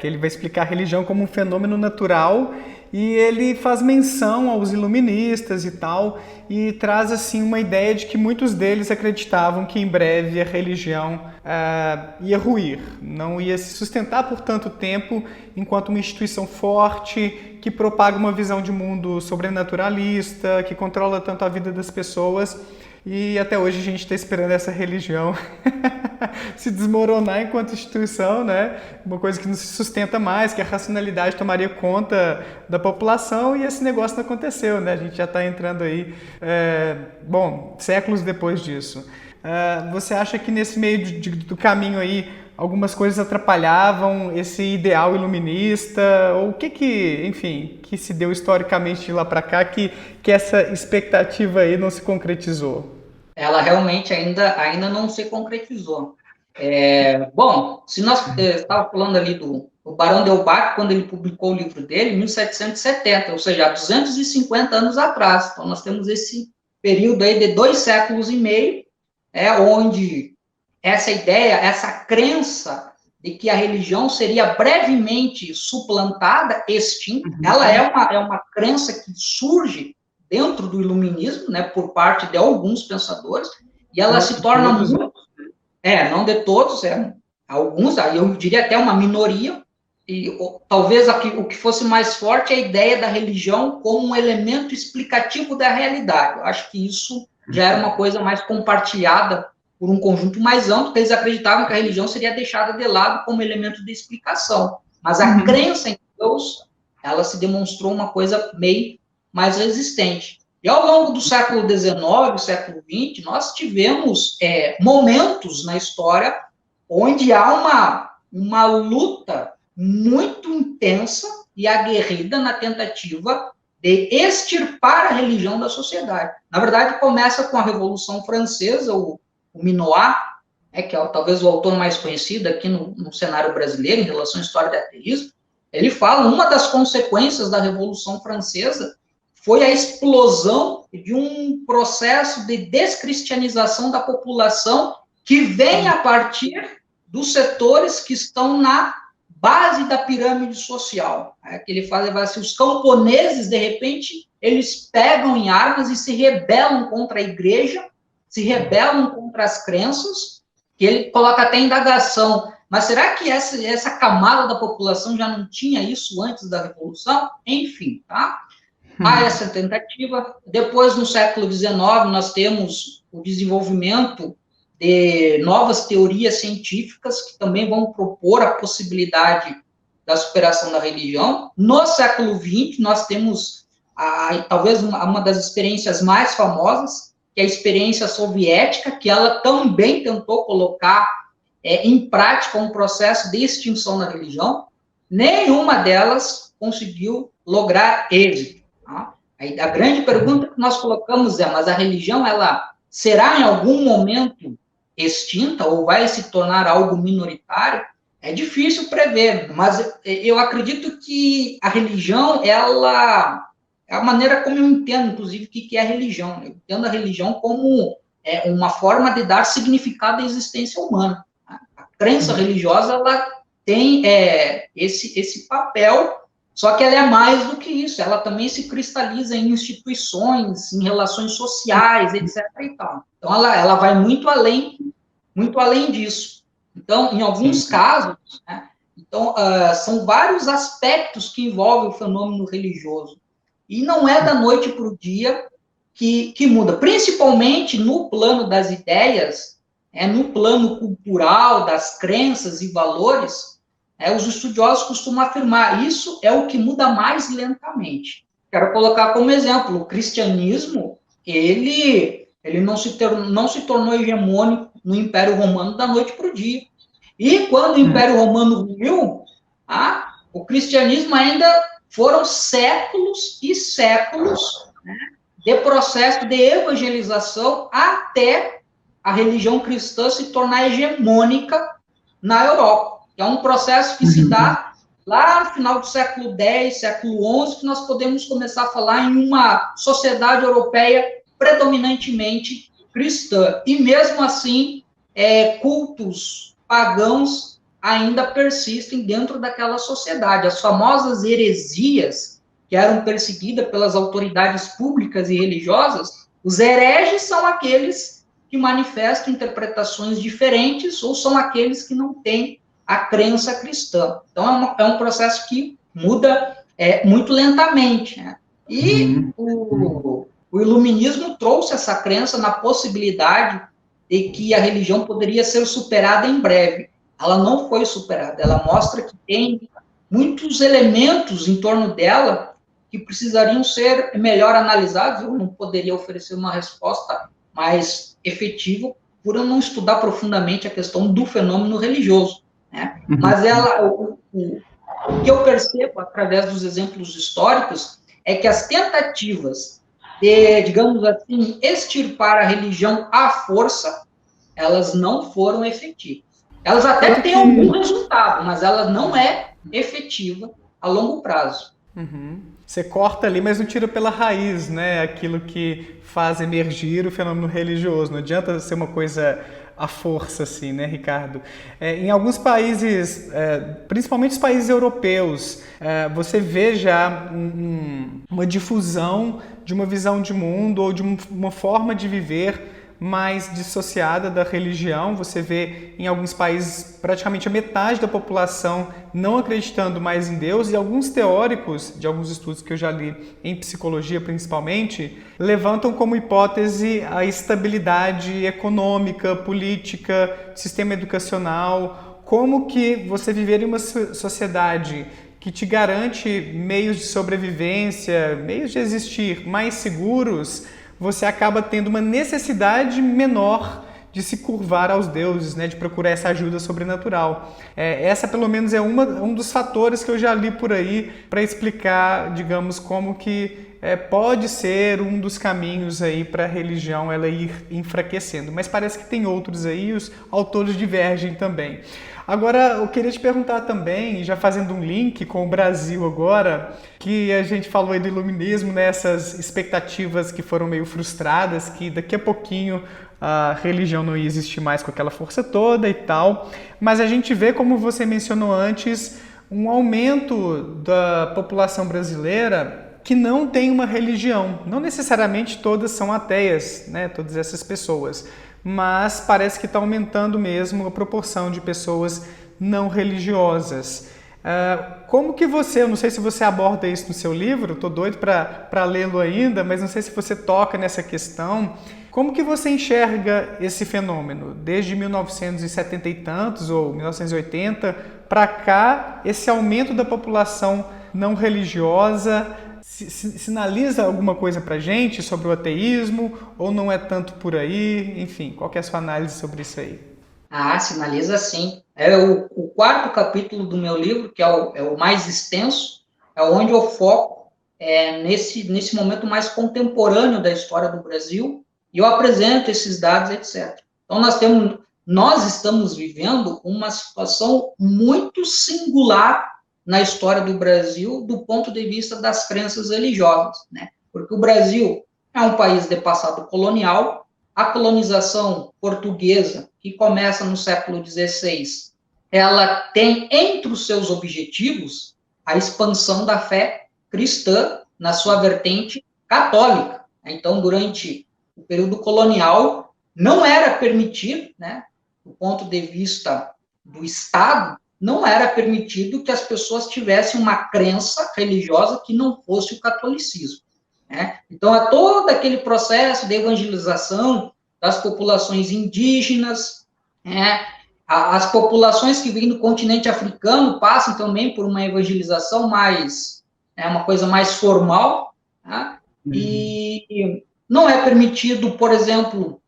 que ele vai explicar a religião como um fenômeno natural, e ele faz menção aos iluministas e tal, e traz assim uma ideia de que muitos deles acreditavam que em breve a religião ia ruir, não ia se sustentar por tanto tempo enquanto uma instituição forte que propaga uma visão de mundo sobrenaturalista, que controla tanto a vida das pessoas. E até hoje a gente está esperando essa religião se desmoronar enquanto instituição, né? Uma coisa que não se sustenta mais, que a racionalidade tomaria conta da população, e esse negócio não aconteceu, né? A gente já está entrando aí, séculos depois disso. Você acha que nesse meio do caminho aí algumas coisas atrapalhavam esse ideal iluminista? Ou o que se deu historicamente de lá para cá que essa expectativa aí não se concretizou? Ela realmente ainda não se concretizou. Se nós estávamos falando ali do Barão de Holbach, quando ele publicou o livro dele, em 1770, ou seja, há 250 anos atrás. Então, nós temos esse período aí de 2 séculos e meio, onde essa ideia, essa crença de que a religião seria brevemente suplantada, extinta. Ela é uma crença que surge dentro do iluminismo, né, por parte de alguns pensadores, e ela se torna muito... não de todos, alguns, aí eu diria até uma minoria, e talvez o que fosse mais forte é a ideia da religião como um elemento explicativo da realidade. Eu acho que isso já era uma coisa mais compartilhada por um conjunto mais amplo, porque eles acreditavam que a religião seria deixada de lado como elemento de explicação. Mas a crença em Deus, ela se demonstrou uma coisa meio mais resistente. E ao longo do século XIX, século XX, nós tivemos momentos na história onde há uma luta muito intensa e aguerrida na tentativa de extirpar a religião da sociedade. Na verdade, começa com a Revolução Francesa, o Minoir, que é talvez o autor mais conhecido aqui no cenário brasileiro em relação à história do ateísmo. Ele fala, uma das consequências da Revolução Francesa foi a explosão de um processo de descristianização da população que vem a partir dos setores que estão na base da pirâmide social. Que ele fala assim, os camponeses, de repente, eles pegam em armas e se rebelam contra a igreja, se rebelam contra as crenças, que ele coloca até indagação, mas será que essa camada da população já não tinha isso antes da Revolução? Enfim, tá? Há essa tentativa. Depois, no século XIX, nós temos o desenvolvimento de novas teorias científicas que também vão propor a possibilidade da superação da religião. No século XX, nós temos talvez uma das experiências mais famosas, que é a experiência soviética, que ela também tentou colocar em prática um processo de extinção da religião. Nenhuma delas conseguiu lograr êxito. Tá? Aí, a grande pergunta que nós colocamos mas a religião, ela será em algum momento extinta ou vai se tornar algo minoritário? É difícil prever, mas eu acredito que a religião, ela é a maneira como eu entendo, inclusive, o que é a religião. Eu entendo a religião como uma forma de dar significado à existência humana. A crença religiosa, ela tem esse papel, só que ela é mais do que isso. Ela também se cristaliza em instituições, em relações sociais, etc. E tal. Então, ela vai muito além disso. Então, em alguns casos, são vários aspectos que envolvem o fenômeno religioso. E não é da noite para o dia que muda, principalmente no plano das ideias, no plano cultural, das crenças e valores, os estudiosos costumam afirmar, isso é o que muda mais lentamente. Quero colocar como exemplo, o cristianismo, ele não se tornou hegemônico no Império Romano da noite para o dia. E quando o Império Romano ruiu, o cristianismo ainda foram séculos e séculos de processo de evangelização até a religião cristã se tornar hegemônica na Europa. É um processo que se dá lá no final do século X, século XI, que nós podemos começar a falar em uma sociedade europeia predominantemente cristã. E mesmo assim, cultos pagãos ainda persistem dentro daquela sociedade. As famosas heresias que eram perseguidas pelas autoridades públicas e religiosas, os hereges são aqueles que manifestam interpretações diferentes ou são aqueles que não têm a crença cristã. Então, é um processo que muda muito lentamente. Né? E o iluminismo trouxe essa crença na possibilidade de que a religião poderia ser superada em breve. Ela não foi superada, ela mostra que tem muitos elementos em torno dela que precisariam ser melhor analisados. Eu não poderia oferecer uma resposta mais efetiva por eu não estudar profundamente a questão do fenômeno religioso. Né? Mas o que eu percebo através dos exemplos históricos é que as tentativas de, digamos assim, extirpar a religião à força, elas não foram efetivas. Elas até têm algum resultado, mas ela não é efetiva a longo prazo. Você corta ali, mas não tira pela raiz, né? Aquilo que faz emergir o fenômeno religioso. Não adianta ser uma coisa à força, assim, né, Ricardo? Em alguns países, principalmente os países europeus, você vê já uma difusão de uma visão de mundo ou de uma forma de viver mais dissociada da religião. Você vê em alguns países praticamente a metade da população não acreditando mais em Deus, e alguns teóricos, de alguns estudos que eu já li em psicologia principalmente, levantam como hipótese a estabilidade econômica, política, sistema educacional, como que você viver em uma sociedade que te garante meios de sobrevivência, meios de existir mais seguros, você acaba tendo uma necessidade menor de se curvar aos deuses, né, de procurar essa ajuda sobrenatural. Essa, pelo menos, é um dos fatores que eu já li por aí para explicar, digamos, como que pode ser um dos caminhos aí para a religião ela ir enfraquecendo. Mas parece que tem outros aí, os autores divergem também. Agora, eu queria te perguntar também, já fazendo um link com o Brasil agora, que a gente falou aí do iluminismo, né, essas expectativas que foram meio frustradas, que daqui a pouquinho a religião não ia existir mais com aquela força toda e tal, mas a gente vê, como você mencionou antes, um aumento da população brasileira que não tem uma religião. Não necessariamente todas são ateias, né, todas essas pessoas, mas parece que está aumentando mesmo a proporção de pessoas não religiosas. Como que você, eu não sei se você aborda isso no seu livro, estou doido para lê-lo ainda, mas não sei se você toca nessa questão. Como que você enxerga esse fenômeno? Desde 1970 e tantos, ou 1980, para cá, esse aumento da população não religiosa sinaliza alguma coisa para a gente sobre o ateísmo, ou não é tanto por aí? Enfim, qual que é a sua análise sobre isso aí? Sinaliza sim. O quarto capítulo do meu livro, que é o mais extenso, é onde eu foco nesse momento mais contemporâneo da história do Brasil, e eu apresento esses dados, etc. Então, nós estamos vivendo uma situação muito singular na história do Brasil, do ponto de vista das crenças religiosas, né? Porque o Brasil é um país de passado colonial, a colonização portuguesa, que começa no século XVI, ela tem entre os seus objetivos a expansão da fé cristã na sua vertente católica. Então, durante o período colonial, não era permitido, né, do ponto de vista do Estado, não era permitido que as pessoas tivessem uma crença religiosa que não fosse o catolicismo, né? Então, é todo aquele processo de evangelização das populações indígenas, né? As populações que vêm do continente africano passam também por uma evangelização mais, uma coisa mais formal, né? E não é permitido, por exemplo,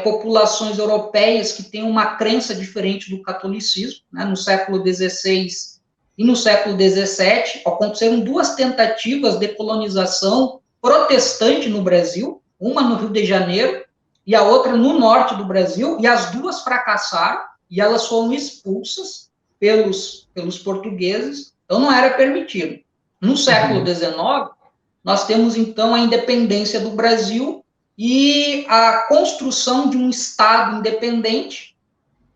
populações europeias que têm uma crença diferente do catolicismo, né? No século XVI e no século XVII, aconteceram duas tentativas de colonização protestante no Brasil, uma no Rio de Janeiro e a outra no norte do Brasil, e as duas fracassaram, e elas foram expulsas pelos portugueses, então não era permitido. No século XIX, nós temos, então, a independência do Brasil e a construção de um Estado independente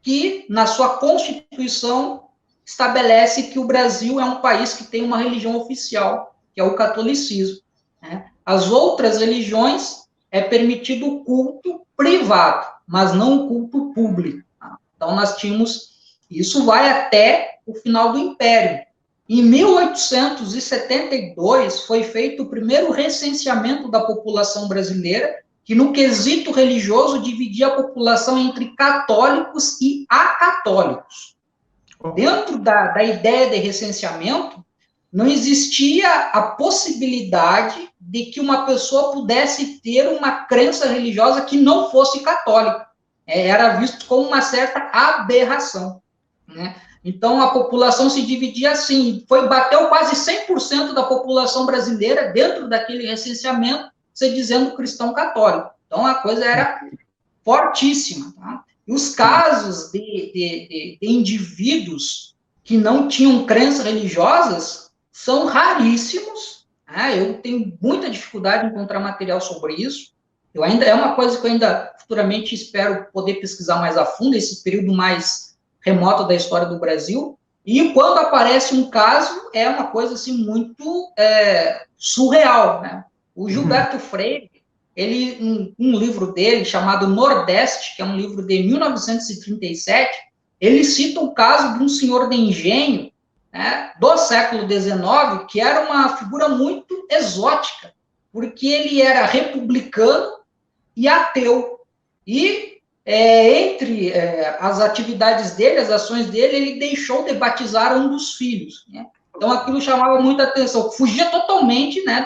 que, na sua Constituição, estabelece que o Brasil é um país que tem uma religião oficial, que é o catolicismo, né? As outras religiões é permitido o culto privado, mas não o culto público. Tá? Então, nós tínhamos... Isso vai até o final do Império. Em 1872, foi feito o primeiro recenseamento da população brasileira, que, no quesito religioso, dividia a população entre católicos e acatólicos. Dentro da ideia de recenseamento, não existia a possibilidade de que uma pessoa pudesse ter uma crença religiosa que não fosse católica. Era visto como uma certa aberração, né? Então, a população se dividia assim, bateu quase 100% da população brasileira dentro daquele recenseamento, se dizendo cristão católico. Então, a coisa era fortíssima. Tá? E os casos de indivíduos que não tinham crenças religiosas são raríssimos. Né? Eu tenho muita dificuldade em encontrar material sobre isso. É uma coisa que eu ainda futuramente espero poder pesquisar mais a fundo, esse período mais remoto da história do Brasil. E quando aparece um caso, é uma coisa assim muito surreal, né? O Gilberto Freire, um livro dele chamado Nordeste, que é um livro de 1937, ele cita o caso de um senhor de engenho, né, do século XIX, que era uma figura muito exótica, porque ele era republicano e ateu. E entre as atividades dele, as ações dele, ele deixou de batizar um dos filhos, né? Então, aquilo chamava muita atenção, fugia totalmente, né,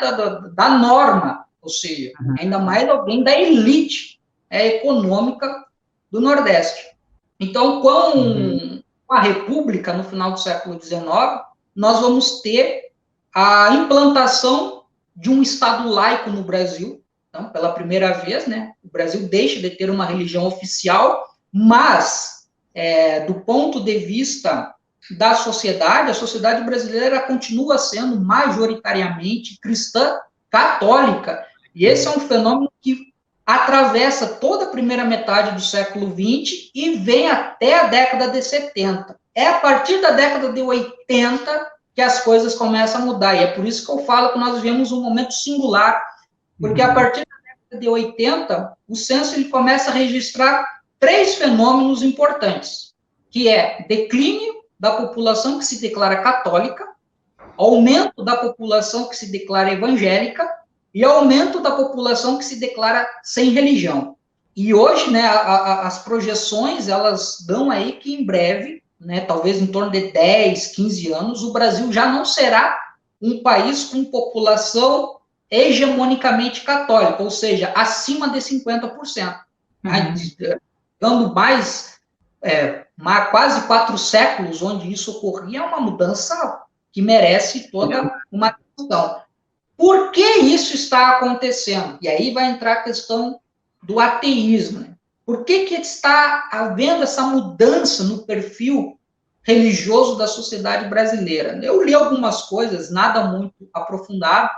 da norma, ou seja, ainda mais alguém da elite econômica do Nordeste. Então, com a República, no final do século XIX, nós vamos ter a implantação de um Estado laico no Brasil. Então, pela primeira vez, né, o Brasil deixa de ter uma religião oficial, mas, do ponto de vista da sociedade, a sociedade brasileira continua sendo majoritariamente cristã católica, e esse é um fenômeno que atravessa toda a primeira metade do século XX e vem até a década de 70. É a partir da década de 80 que as coisas começam a mudar, e é por isso que eu falo que nós vivemos um momento singular, porque a partir da década de 80, o censo ele começa a registrar 3 fenômenos importantes, que é declínio da população que se declara católica, aumento da população que se declara evangélica e aumento da população que se declara sem religião. E hoje, né, as projeções, elas dão aí que em breve, né, talvez em torno de 10, 15 anos, o Brasil já não será um país com população hegemonicamente católica, ou seja, acima de 50%. Dando quase 4 séculos onde isso ocorria, é uma mudança que merece toda uma atenção. Por que isso está acontecendo? E aí vai entrar a questão do ateísmo. Né? Por que está havendo essa mudança no perfil religioso da sociedade brasileira? Eu li algumas coisas, nada muito aprofundado,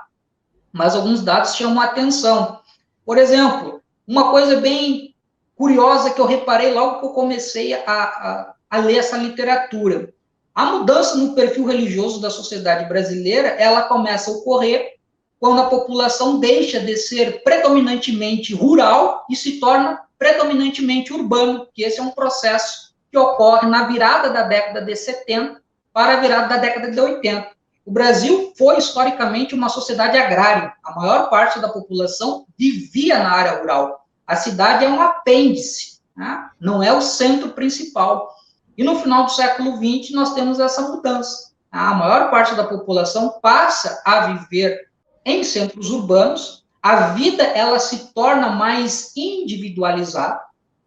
mas alguns dados chamam a atenção. Por exemplo, uma coisa bem curiosa que eu reparei logo que eu comecei a ler essa literatura. A mudança no perfil religioso da sociedade brasileira, ela começa a ocorrer quando a população deixa de ser predominantemente rural e se torna predominantemente urbano, que esse é um processo que ocorre na virada da década de 70 para a virada da década de 80. O Brasil foi, historicamente, uma sociedade agrária. A maior parte da população vivia na área rural. A cidade é um apêndice, né? Não é o centro principal. E no final do século XX, nós temos essa mudança. A maior parte da população passa a viver em centros urbanos, a vida ela se torna mais individualizada,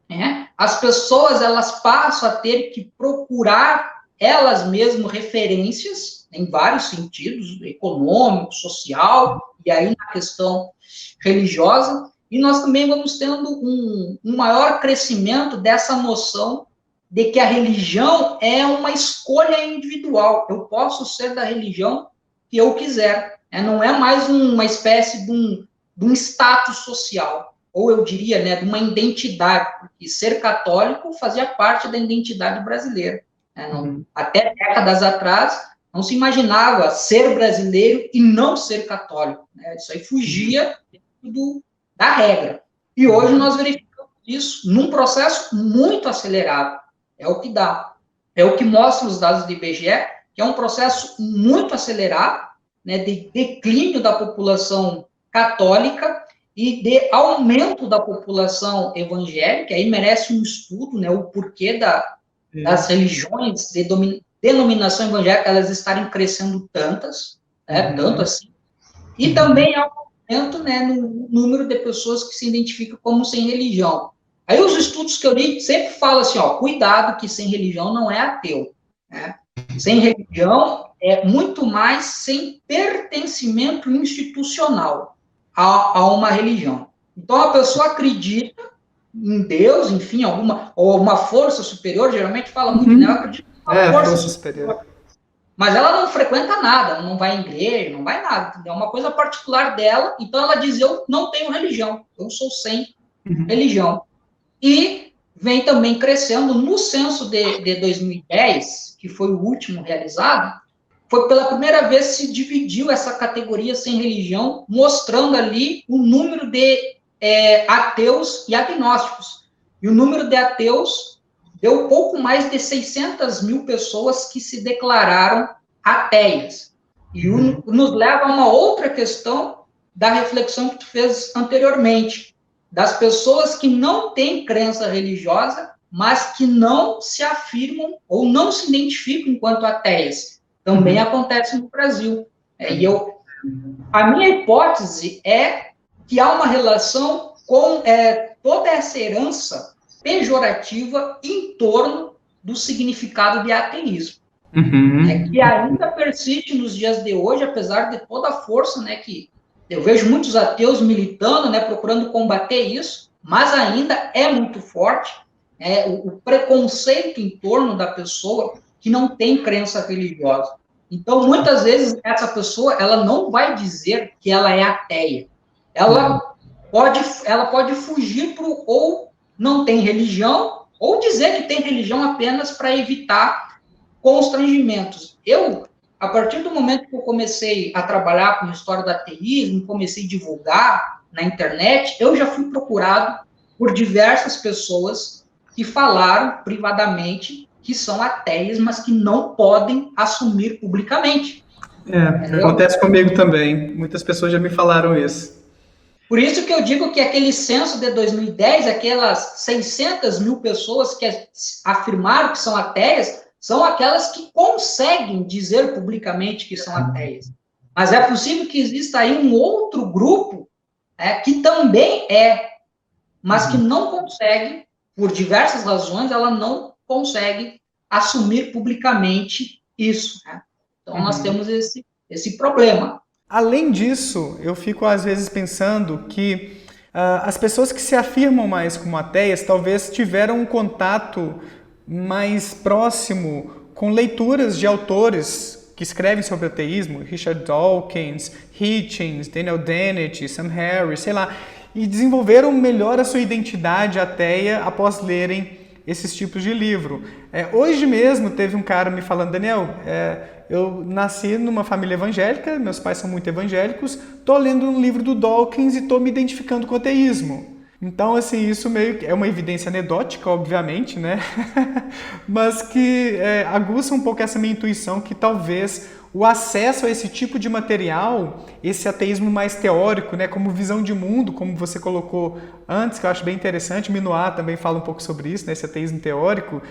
né? As pessoas elas passam a ter que procurar elas mesmas referências, em vários sentidos, econômico, social, e aí na questão religiosa, e nós também vamos tendo um maior crescimento dessa noção de que a religião é uma escolha individual. Eu posso ser da religião que eu quiser. Não é mais uma espécie de um status social, ou eu diria, né, de uma identidade, porque ser católico fazia parte da identidade brasileira. Até décadas atrás, não se imaginava ser brasileiro e não ser católico. Né? Isso aí fugia da regra. E hoje nós verificamos isso num processo muito acelerado. É o que dá. É o que mostra os dados do IBGE, que é um processo muito acelerado, né, de declínio da população católica e de aumento da população evangélica. Aí merece um estudo, né, o porquê das religiões de denominação evangélica elas estarem crescendo tantas, né, tanto assim. E também há um aumento, né, no número de pessoas que se identificam como sem religião. Aí os estudos que eu li sempre falam assim, cuidado que sem religião não é ateu, né? Sem religião é muito mais sem pertencimento institucional a uma religião. Então, a pessoa acredita em Deus, enfim, ou uma força superior, geralmente fala muito, né? Eu acredito em uma força superior. mas ela não frequenta nada, ela não vai em igreja, não vai nada, é uma coisa particular dela, então ela diz, eu não tenho religião, eu sou sem religião. E vem também crescendo no censo de 2010, que foi o último realizado, foi pela primeira vez se dividiu essa categoria sem religião, mostrando ali o número de ateus e agnósticos. E o número de ateus deu pouco mais de 600 mil pessoas que se declararam ateias. E nos leva a uma outra questão da reflexão que tu fez anteriormente, das pessoas que não têm crença religiosa, mas que não se afirmam ou não se identificam enquanto ateias. Também acontece no Brasil. A minha hipótese é que há uma relação com toda essa herança pejorativa em torno do significado de ateísmo. Que ainda persiste nos dias de hoje, apesar de toda a força, né, que eu vejo muitos ateus militando, né, procurando combater isso, mas ainda é muito forte o preconceito em torno da pessoa que não tem crença religiosa. Então, muitas vezes, essa pessoa, ela não vai dizer que ela é ateia. Ela pode fugir para ou não tem religião, ou dizer que tem religião apenas para evitar constrangimentos. A partir do momento que eu comecei a trabalhar com a história do ateísmo, comecei a divulgar na internet, eu já fui procurado por diversas pessoas que falaram privadamente que são ateias, mas que não podem assumir publicamente. Acontece comigo também. Muitas pessoas já me falaram isso. Por isso que eu digo que aquele censo de 2010, aquelas 600 mil pessoas que afirmaram que são ateias, são aquelas que conseguem dizer publicamente que são ateias. Mas é possível que exista aí um outro grupo que também mas que não consegue, por diversas razões, ela não consegue assumir publicamente isso. Né? Então, nós temos esse problema. Além disso, eu fico às vezes pensando que as pessoas que se afirmam mais como ateias talvez tiveram um contato mais próximo com leituras de autores que escrevem sobre ateísmo, Richard Dawkins, Hitchens, Daniel Dennett, Sam Harris, sei lá, e desenvolveram melhor a sua identidade ateia após lerem esses tipos de livro. Hoje mesmo teve um cara me falando, Daniel, eu nasci numa família evangélica, meus pais são muito evangélicos, estou lendo um livro do Dawkins e estou me identificando com o ateísmo. Então, assim, isso meio que é uma evidência anedótica, obviamente, né? Mas que aguça um pouco essa minha intuição que talvez o acesso a esse tipo de material, esse ateísmo mais teórico, né, como visão de mundo, como você colocou antes, que eu acho bem interessante, Minuá também fala um pouco sobre isso, né, esse ateísmo teórico,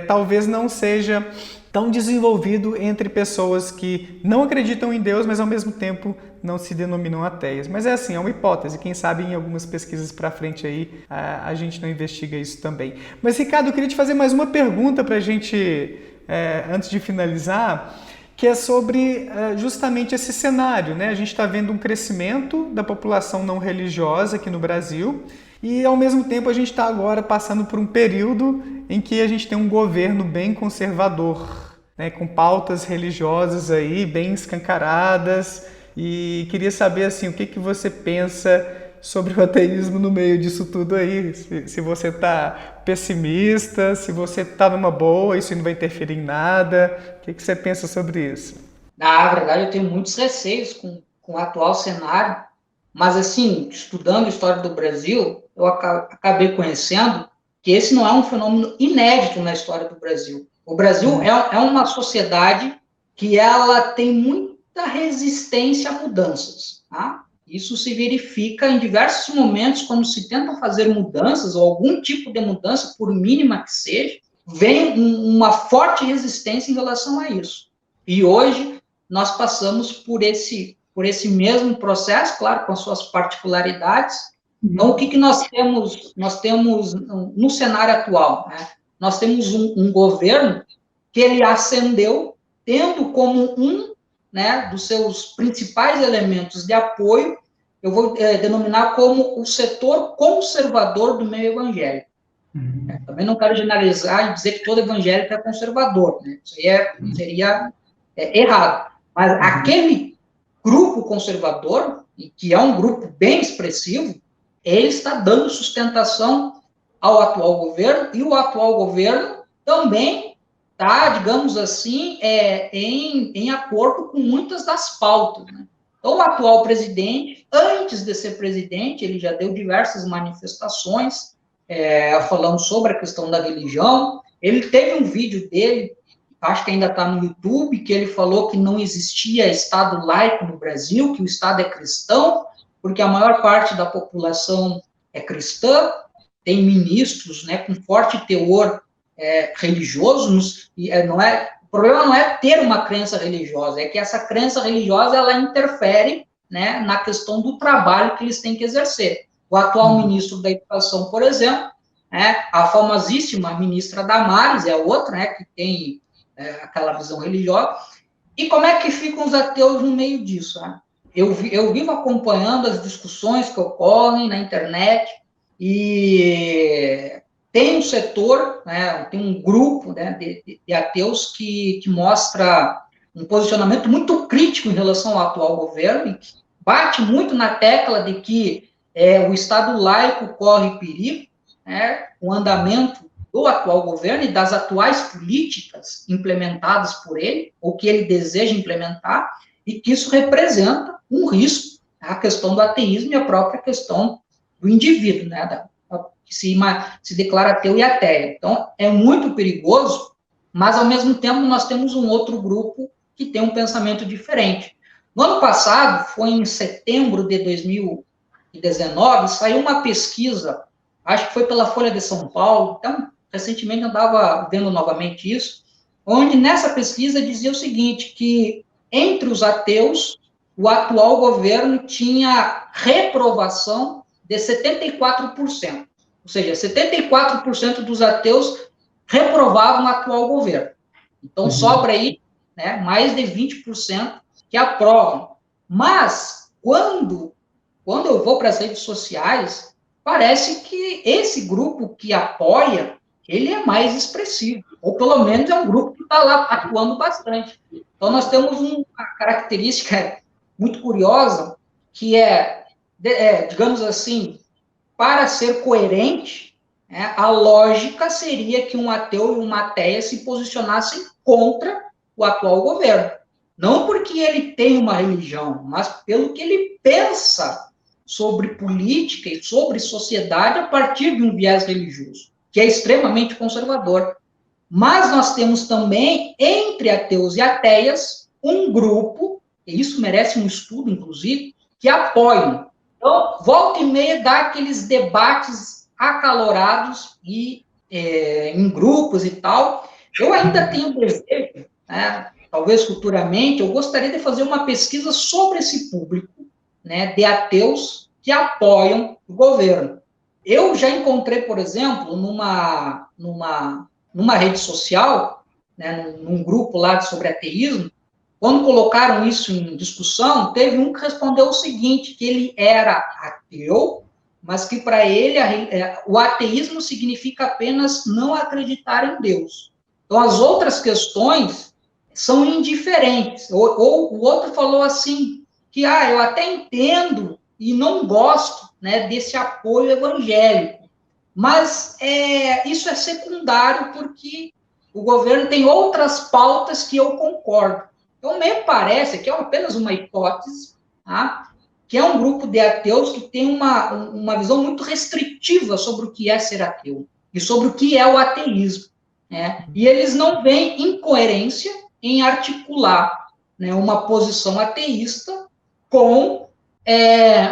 talvez não seja tão desenvolvido entre pessoas que não acreditam em Deus, mas ao mesmo tempo não se denominam ateias. Mas é assim, é uma hipótese. Quem sabe em algumas pesquisas para frente aí a gente não investiga isso também. Mas, Ricardo, eu queria te fazer mais uma pergunta para a gente, antes de finalizar, que é sobre justamente esse cenário, né? A gente está vendo um crescimento da população não religiosa aqui no Brasil e, ao mesmo tempo, a gente está agora passando por um período em que a gente tem um governo bem conservador, né? Com pautas religiosas aí bem escancaradas. E queria saber assim, o que você pensa sobre o ateísmo no meio disso tudo aí. Se você está pessimista, se você está numa boa, isso não vai interferir em nada. O que você pensa sobre isso? Na verdade, eu tenho muitos receios com o atual cenário, mas assim, estudando a história do Brasil, eu acabei conhecendo que esse não é um fenômeno inédito na história do Brasil. O Brasil é uma sociedade que ela tem muita resistência a mudanças, tá? Isso se verifica em diversos momentos quando se tenta fazer mudanças ou algum tipo de mudança, por mínima que seja, vem uma forte resistência em relação a isso. E hoje nós passamos por esse mesmo processo, claro, com as suas particularidades. Então, o que nós temos? Nós temos no cenário atual, né? Nós temos um governo que ele ascendeu tendo como né, dos seus principais elementos de apoio, eu vou denominar como o setor conservador do meio evangélico. Também não quero generalizar e dizer que todo evangélico é conservador, né? Isso aí seria errado. Mas aquele grupo conservador, que é um grupo bem expressivo, ele está dando sustentação ao atual governo, e o atual governo também está, digamos assim, em acordo com muitas das pautas, né? Então, o atual presidente, antes de ser presidente, ele já deu diversas manifestações falando sobre a questão da religião. Ele teve um vídeo dele, acho que ainda está no YouTube, que ele falou que não existia Estado laico no Brasil, que o Estado é cristão, porque a maior parte da população é cristã, tem ministros, né, com forte teor religioso, e o problema não é ter uma crença religiosa, é que essa crença religiosa, ela interfere, né, na questão do trabalho que eles têm que exercer. O atual ministro da Educação, por exemplo, a famosíssima ministra Damares, é outra, né, que tem aquela visão religiosa. E como é que ficam os ateus no meio disso? Né? Eu vivo acompanhando as discussões que ocorrem na internet, e tem um setor, né, tem um grupo, né, de ateus que mostra um posicionamento muito crítico em relação ao atual governo, e que bate muito na tecla de que o Estado laico corre perigo, né, o andamento do atual governo e das atuais políticas implementadas por ele, ou que ele deseja implementar, e que isso representa um risco, a questão do ateísmo e a própria questão do indivíduo, né, que se declara ateu e ateia. Então, é muito perigoso, mas, ao mesmo tempo, nós temos um outro grupo que tem um pensamento diferente. No ano passado, foi em setembro de 2019, saiu uma pesquisa, acho que foi pela Folha de São Paulo, então, recentemente eu estava vendo novamente isso, onde nessa pesquisa dizia o seguinte, que entre os ateus, o atual governo tinha reprovação de 74%. Ou seja, 74% dos ateus reprovavam o atual governo. Então, sobra aí, né, mais de 20% que aprovam. Mas, quando eu vou para as redes sociais, parece que esse grupo que apoia, ele é mais expressivo. Ou, pelo menos, é um grupo que está lá atuando bastante. Então, nós temos uma característica muito curiosa, que digamos assim, para ser coerente, a lógica seria que um ateu e uma ateia se posicionassem contra o atual governo. Não porque ele tem uma religião, mas pelo que ele pensa sobre política e sobre sociedade a partir de um viés religioso, que é extremamente conservador. Mas nós temos também, entre ateus e ateias, um grupo, e isso merece um estudo, inclusive, que apoiam. Então, volta e meia dá aqueles debates acalorados e em grupos e tal. Eu ainda tenho desejo, né, talvez futuramente, eu gostaria de fazer uma pesquisa sobre esse público, né, de ateus que apoiam o governo. Eu já encontrei, por exemplo, numa rede social, né, num grupo lá sobre ateísmo, quando colocaram isso em discussão, teve um que respondeu o seguinte, que ele era ateu, mas que para ele o ateísmo significa apenas não acreditar em Deus. Então, as outras questões são indiferentes. Ou o outro falou assim, que eu até entendo e não gosto, né, desse apoio evangélico, mas isso é secundário porque o governo tem outras pautas que eu concordo. Então, me parece que é apenas uma hipótese, tá? Que é um grupo de ateus que tem uma visão muito restritiva sobre o que é ser ateu e sobre o que é o ateísmo, né? E eles não veem incoerência em articular, né, uma posição ateísta com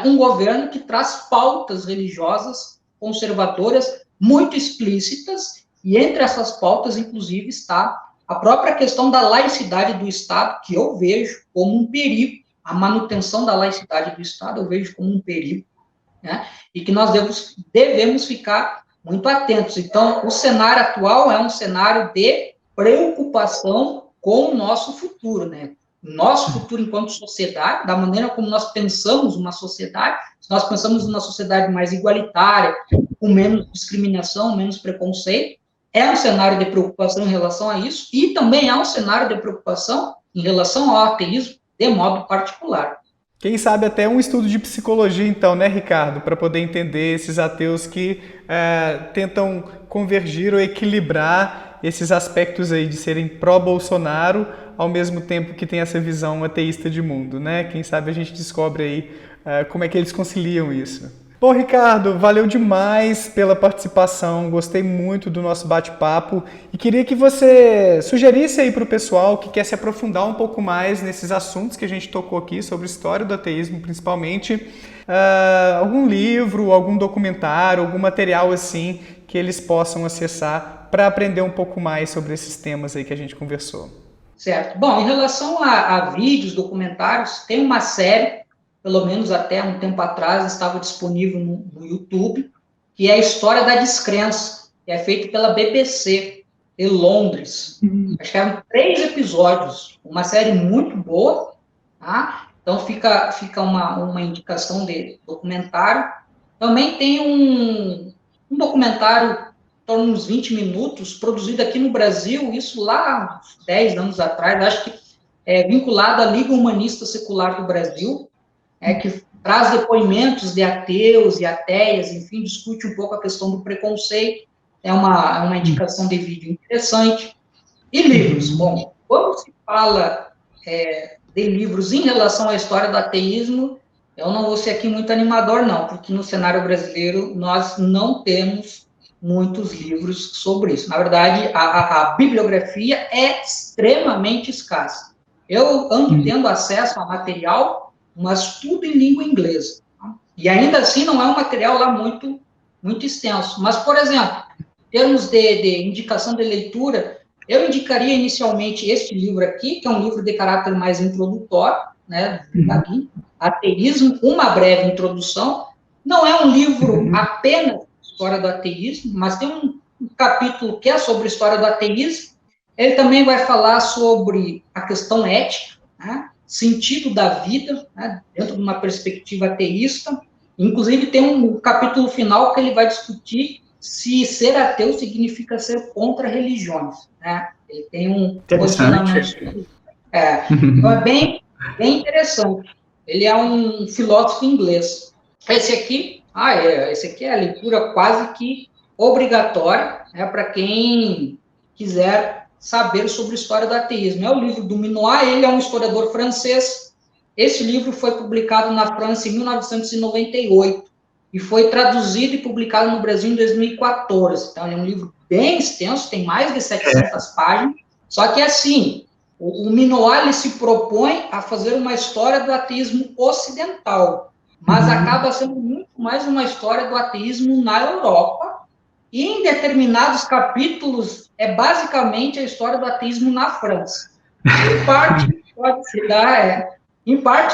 um governo que traz pautas religiosas conservadoras muito explícitas, e entre essas pautas, inclusive, está a própria questão da laicidade do Estado, que eu vejo como um perigo, a manutenção da laicidade do Estado eu vejo como um perigo, né? E que nós devemos ficar muito atentos. Então, o cenário atual é um cenário de preocupação com o nosso futuro, né? Nosso futuro enquanto sociedade, da maneira como nós pensamos uma sociedade, se nós pensamos uma sociedade mais igualitária, com menos discriminação, menos preconceito, é um cenário de preocupação em relação a isso, e também há um cenário de preocupação em relação ao ateísmo de modo particular. Quem sabe até um estudo de psicologia, então, né, Ricardo? Para poder entender esses ateus que tentam convergir ou equilibrar esses aspectos aí de serem pró-Bolsonaro, ao mesmo tempo que tem essa visão ateísta de mundo, né? Quem sabe a gente descobre aí como é que eles conciliam isso. Bom, Ricardo, valeu demais pela participação, gostei muito do nosso bate-papo e queria que você sugerisse aí para o pessoal que quer se aprofundar um pouco mais nesses assuntos que a gente tocou aqui, sobre história do ateísmo principalmente, algum livro, algum documentário, algum material assim que eles possam acessar para aprender um pouco mais sobre esses temas aí que a gente conversou. Certo. Bom, em relação a vídeos, documentários, tem uma série, pelo menos até um tempo atrás, estava disponível no YouTube, que é a História da Descrença, que é feita pela BBC, de Londres. Acho que eram 3 episódios, uma série muito boa, tá? Então fica uma indicação de documentário. Também tem um documentário, em torno de uns 20 minutos, produzido aqui no Brasil, isso lá 10 anos atrás, acho que é vinculado à Liga Humanista Secular do Brasil, que traz depoimentos de ateus e ateias, enfim, discute um pouco a questão do preconceito, é uma indicação de vídeo interessante. E livros, bom, quando se fala de livros em relação à história do ateísmo, eu não vou ser aqui muito animador, não, porque no cenário brasileiro nós não temos muitos livros sobre isso. Na verdade, a bibliografia é extremamente escassa. Eu ando tendo acesso a material, mas tudo em língua inglesa. E ainda assim não é um material lá muito, muito extenso. Mas, por exemplo, em termos de indicação de leitura, eu indicaria inicialmente este livro aqui, que é um livro de caráter mais introdutório, né, Ateísmo, uma breve introdução. Não é um livro apenas história do ateísmo, mas tem um capítulo que é sobre história do ateísmo. Ele também vai falar sobre a questão ética, né, sentido da vida, né, dentro de uma perspectiva ateísta. Inclusive, tem um capítulo final que ele vai discutir se ser ateu significa ser contra religiões, né? Ele tem um posicionamento. Então, é bem interessante. Ele é um filósofo inglês. Esse aqui é a leitura quase que obrigatória, né, para quem quiser saber sobre a história do ateísmo. É o livro do Minoir, ele é um historiador francês. Esse livro foi publicado na França em 1998 e foi traduzido e publicado no Brasil em 2014. Então, ele é um livro bem extenso, tem mais de 700 páginas, só que, assim, o Minoir ele se propõe a fazer uma história do ateísmo ocidental, mas acaba sendo muito mais uma história do ateísmo na Europa, e em determinados capítulos é basicamente a história do ateísmo na França. Em parte,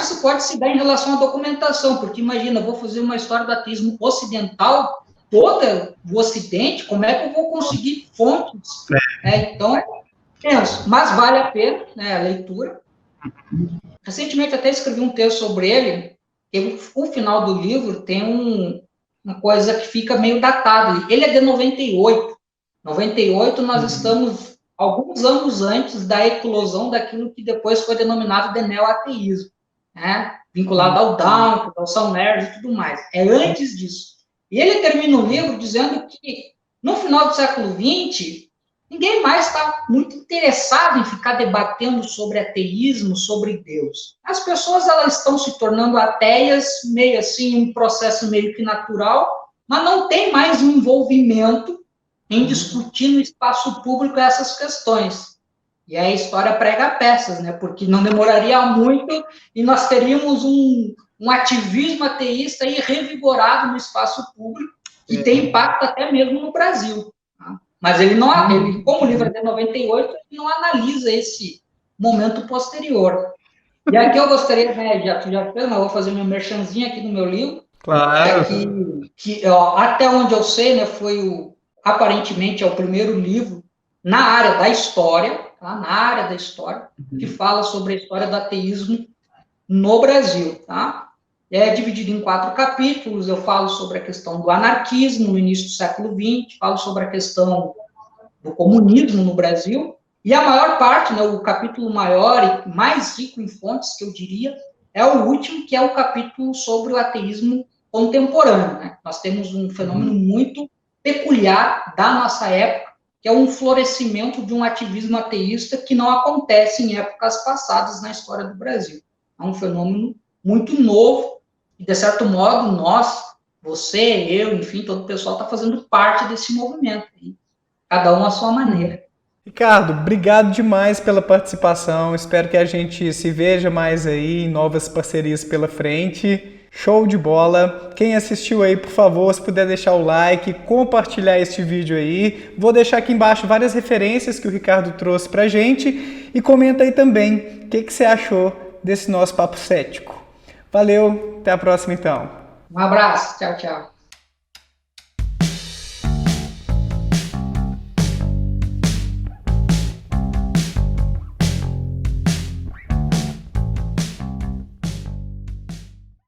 isso pode se dar em relação à documentação, porque imagina, eu vou fazer uma história do ateísmo ocidental, toda o Ocidente, como é que eu vou conseguir fontes? Então, penso, mas vale a pena, né, a leitura. Recentemente até escrevi um texto sobre ele, e o final do livro tem uma coisa que fica meio datada. Ele é de 98. 98 nós estamos alguns anos antes da eclosão daquilo que depois foi denominado de neoateísmo, né? Vinculado ao Dawkins, ao Sam Nerd e tudo mais. É antes disso. E ele termina o livro dizendo que, no final do século XX, ninguém mais está muito interessado em ficar debatendo sobre ateísmo, sobre Deus. As pessoas elas estão se tornando ateias, meio assim, um processo meio que natural, mas não tem mais um envolvimento em discutir no espaço público essas questões. E aí a história prega peças, né? Porque não demoraria muito e nós teríamos um ativismo ateísta aí revigorado no espaço público, que tem impacto até mesmo no Brasil. Tá? Mas ele não, como o livro é de 98, ele não analisa esse momento posterior. E aqui eu gostaria, né, já fez, mas eu vou fazer meu merchanzinho aqui no meu livro. Claro. Até onde eu sei, né, aparentemente é o primeiro livro na área da história, tá? Na área da história, que fala sobre a história do ateísmo no Brasil, tá? É dividido em 4 capítulos. Eu falo sobre a questão do anarquismo no início do século XX, falo sobre a questão do comunismo no Brasil, e a maior parte, né, o capítulo maior e mais rico em fontes, que eu diria, é o último, que é o capítulo sobre o ateísmo contemporâneo. Né? Nós temos um fenômeno muito peculiar da nossa época, que é um florescimento de um ativismo ateísta que não acontece em épocas passadas na história do Brasil. É um fenômeno muito novo, e, de certo modo, nós, você, eu, enfim, todo o pessoal está fazendo parte desse movimento, cada um à sua maneira. Ricardo, obrigado demais pela participação. Espero que a gente se veja mais aí em novas parcerias pela frente. Show de bola. Quem assistiu aí, por favor, se puder deixar o like, compartilhar este vídeo aí. Vou deixar aqui embaixo várias referências que o Ricardo trouxe pra gente. E comenta aí também o que você achou desse nosso papo cético. Valeu, até a próxima então. Um abraço, tchau, tchau.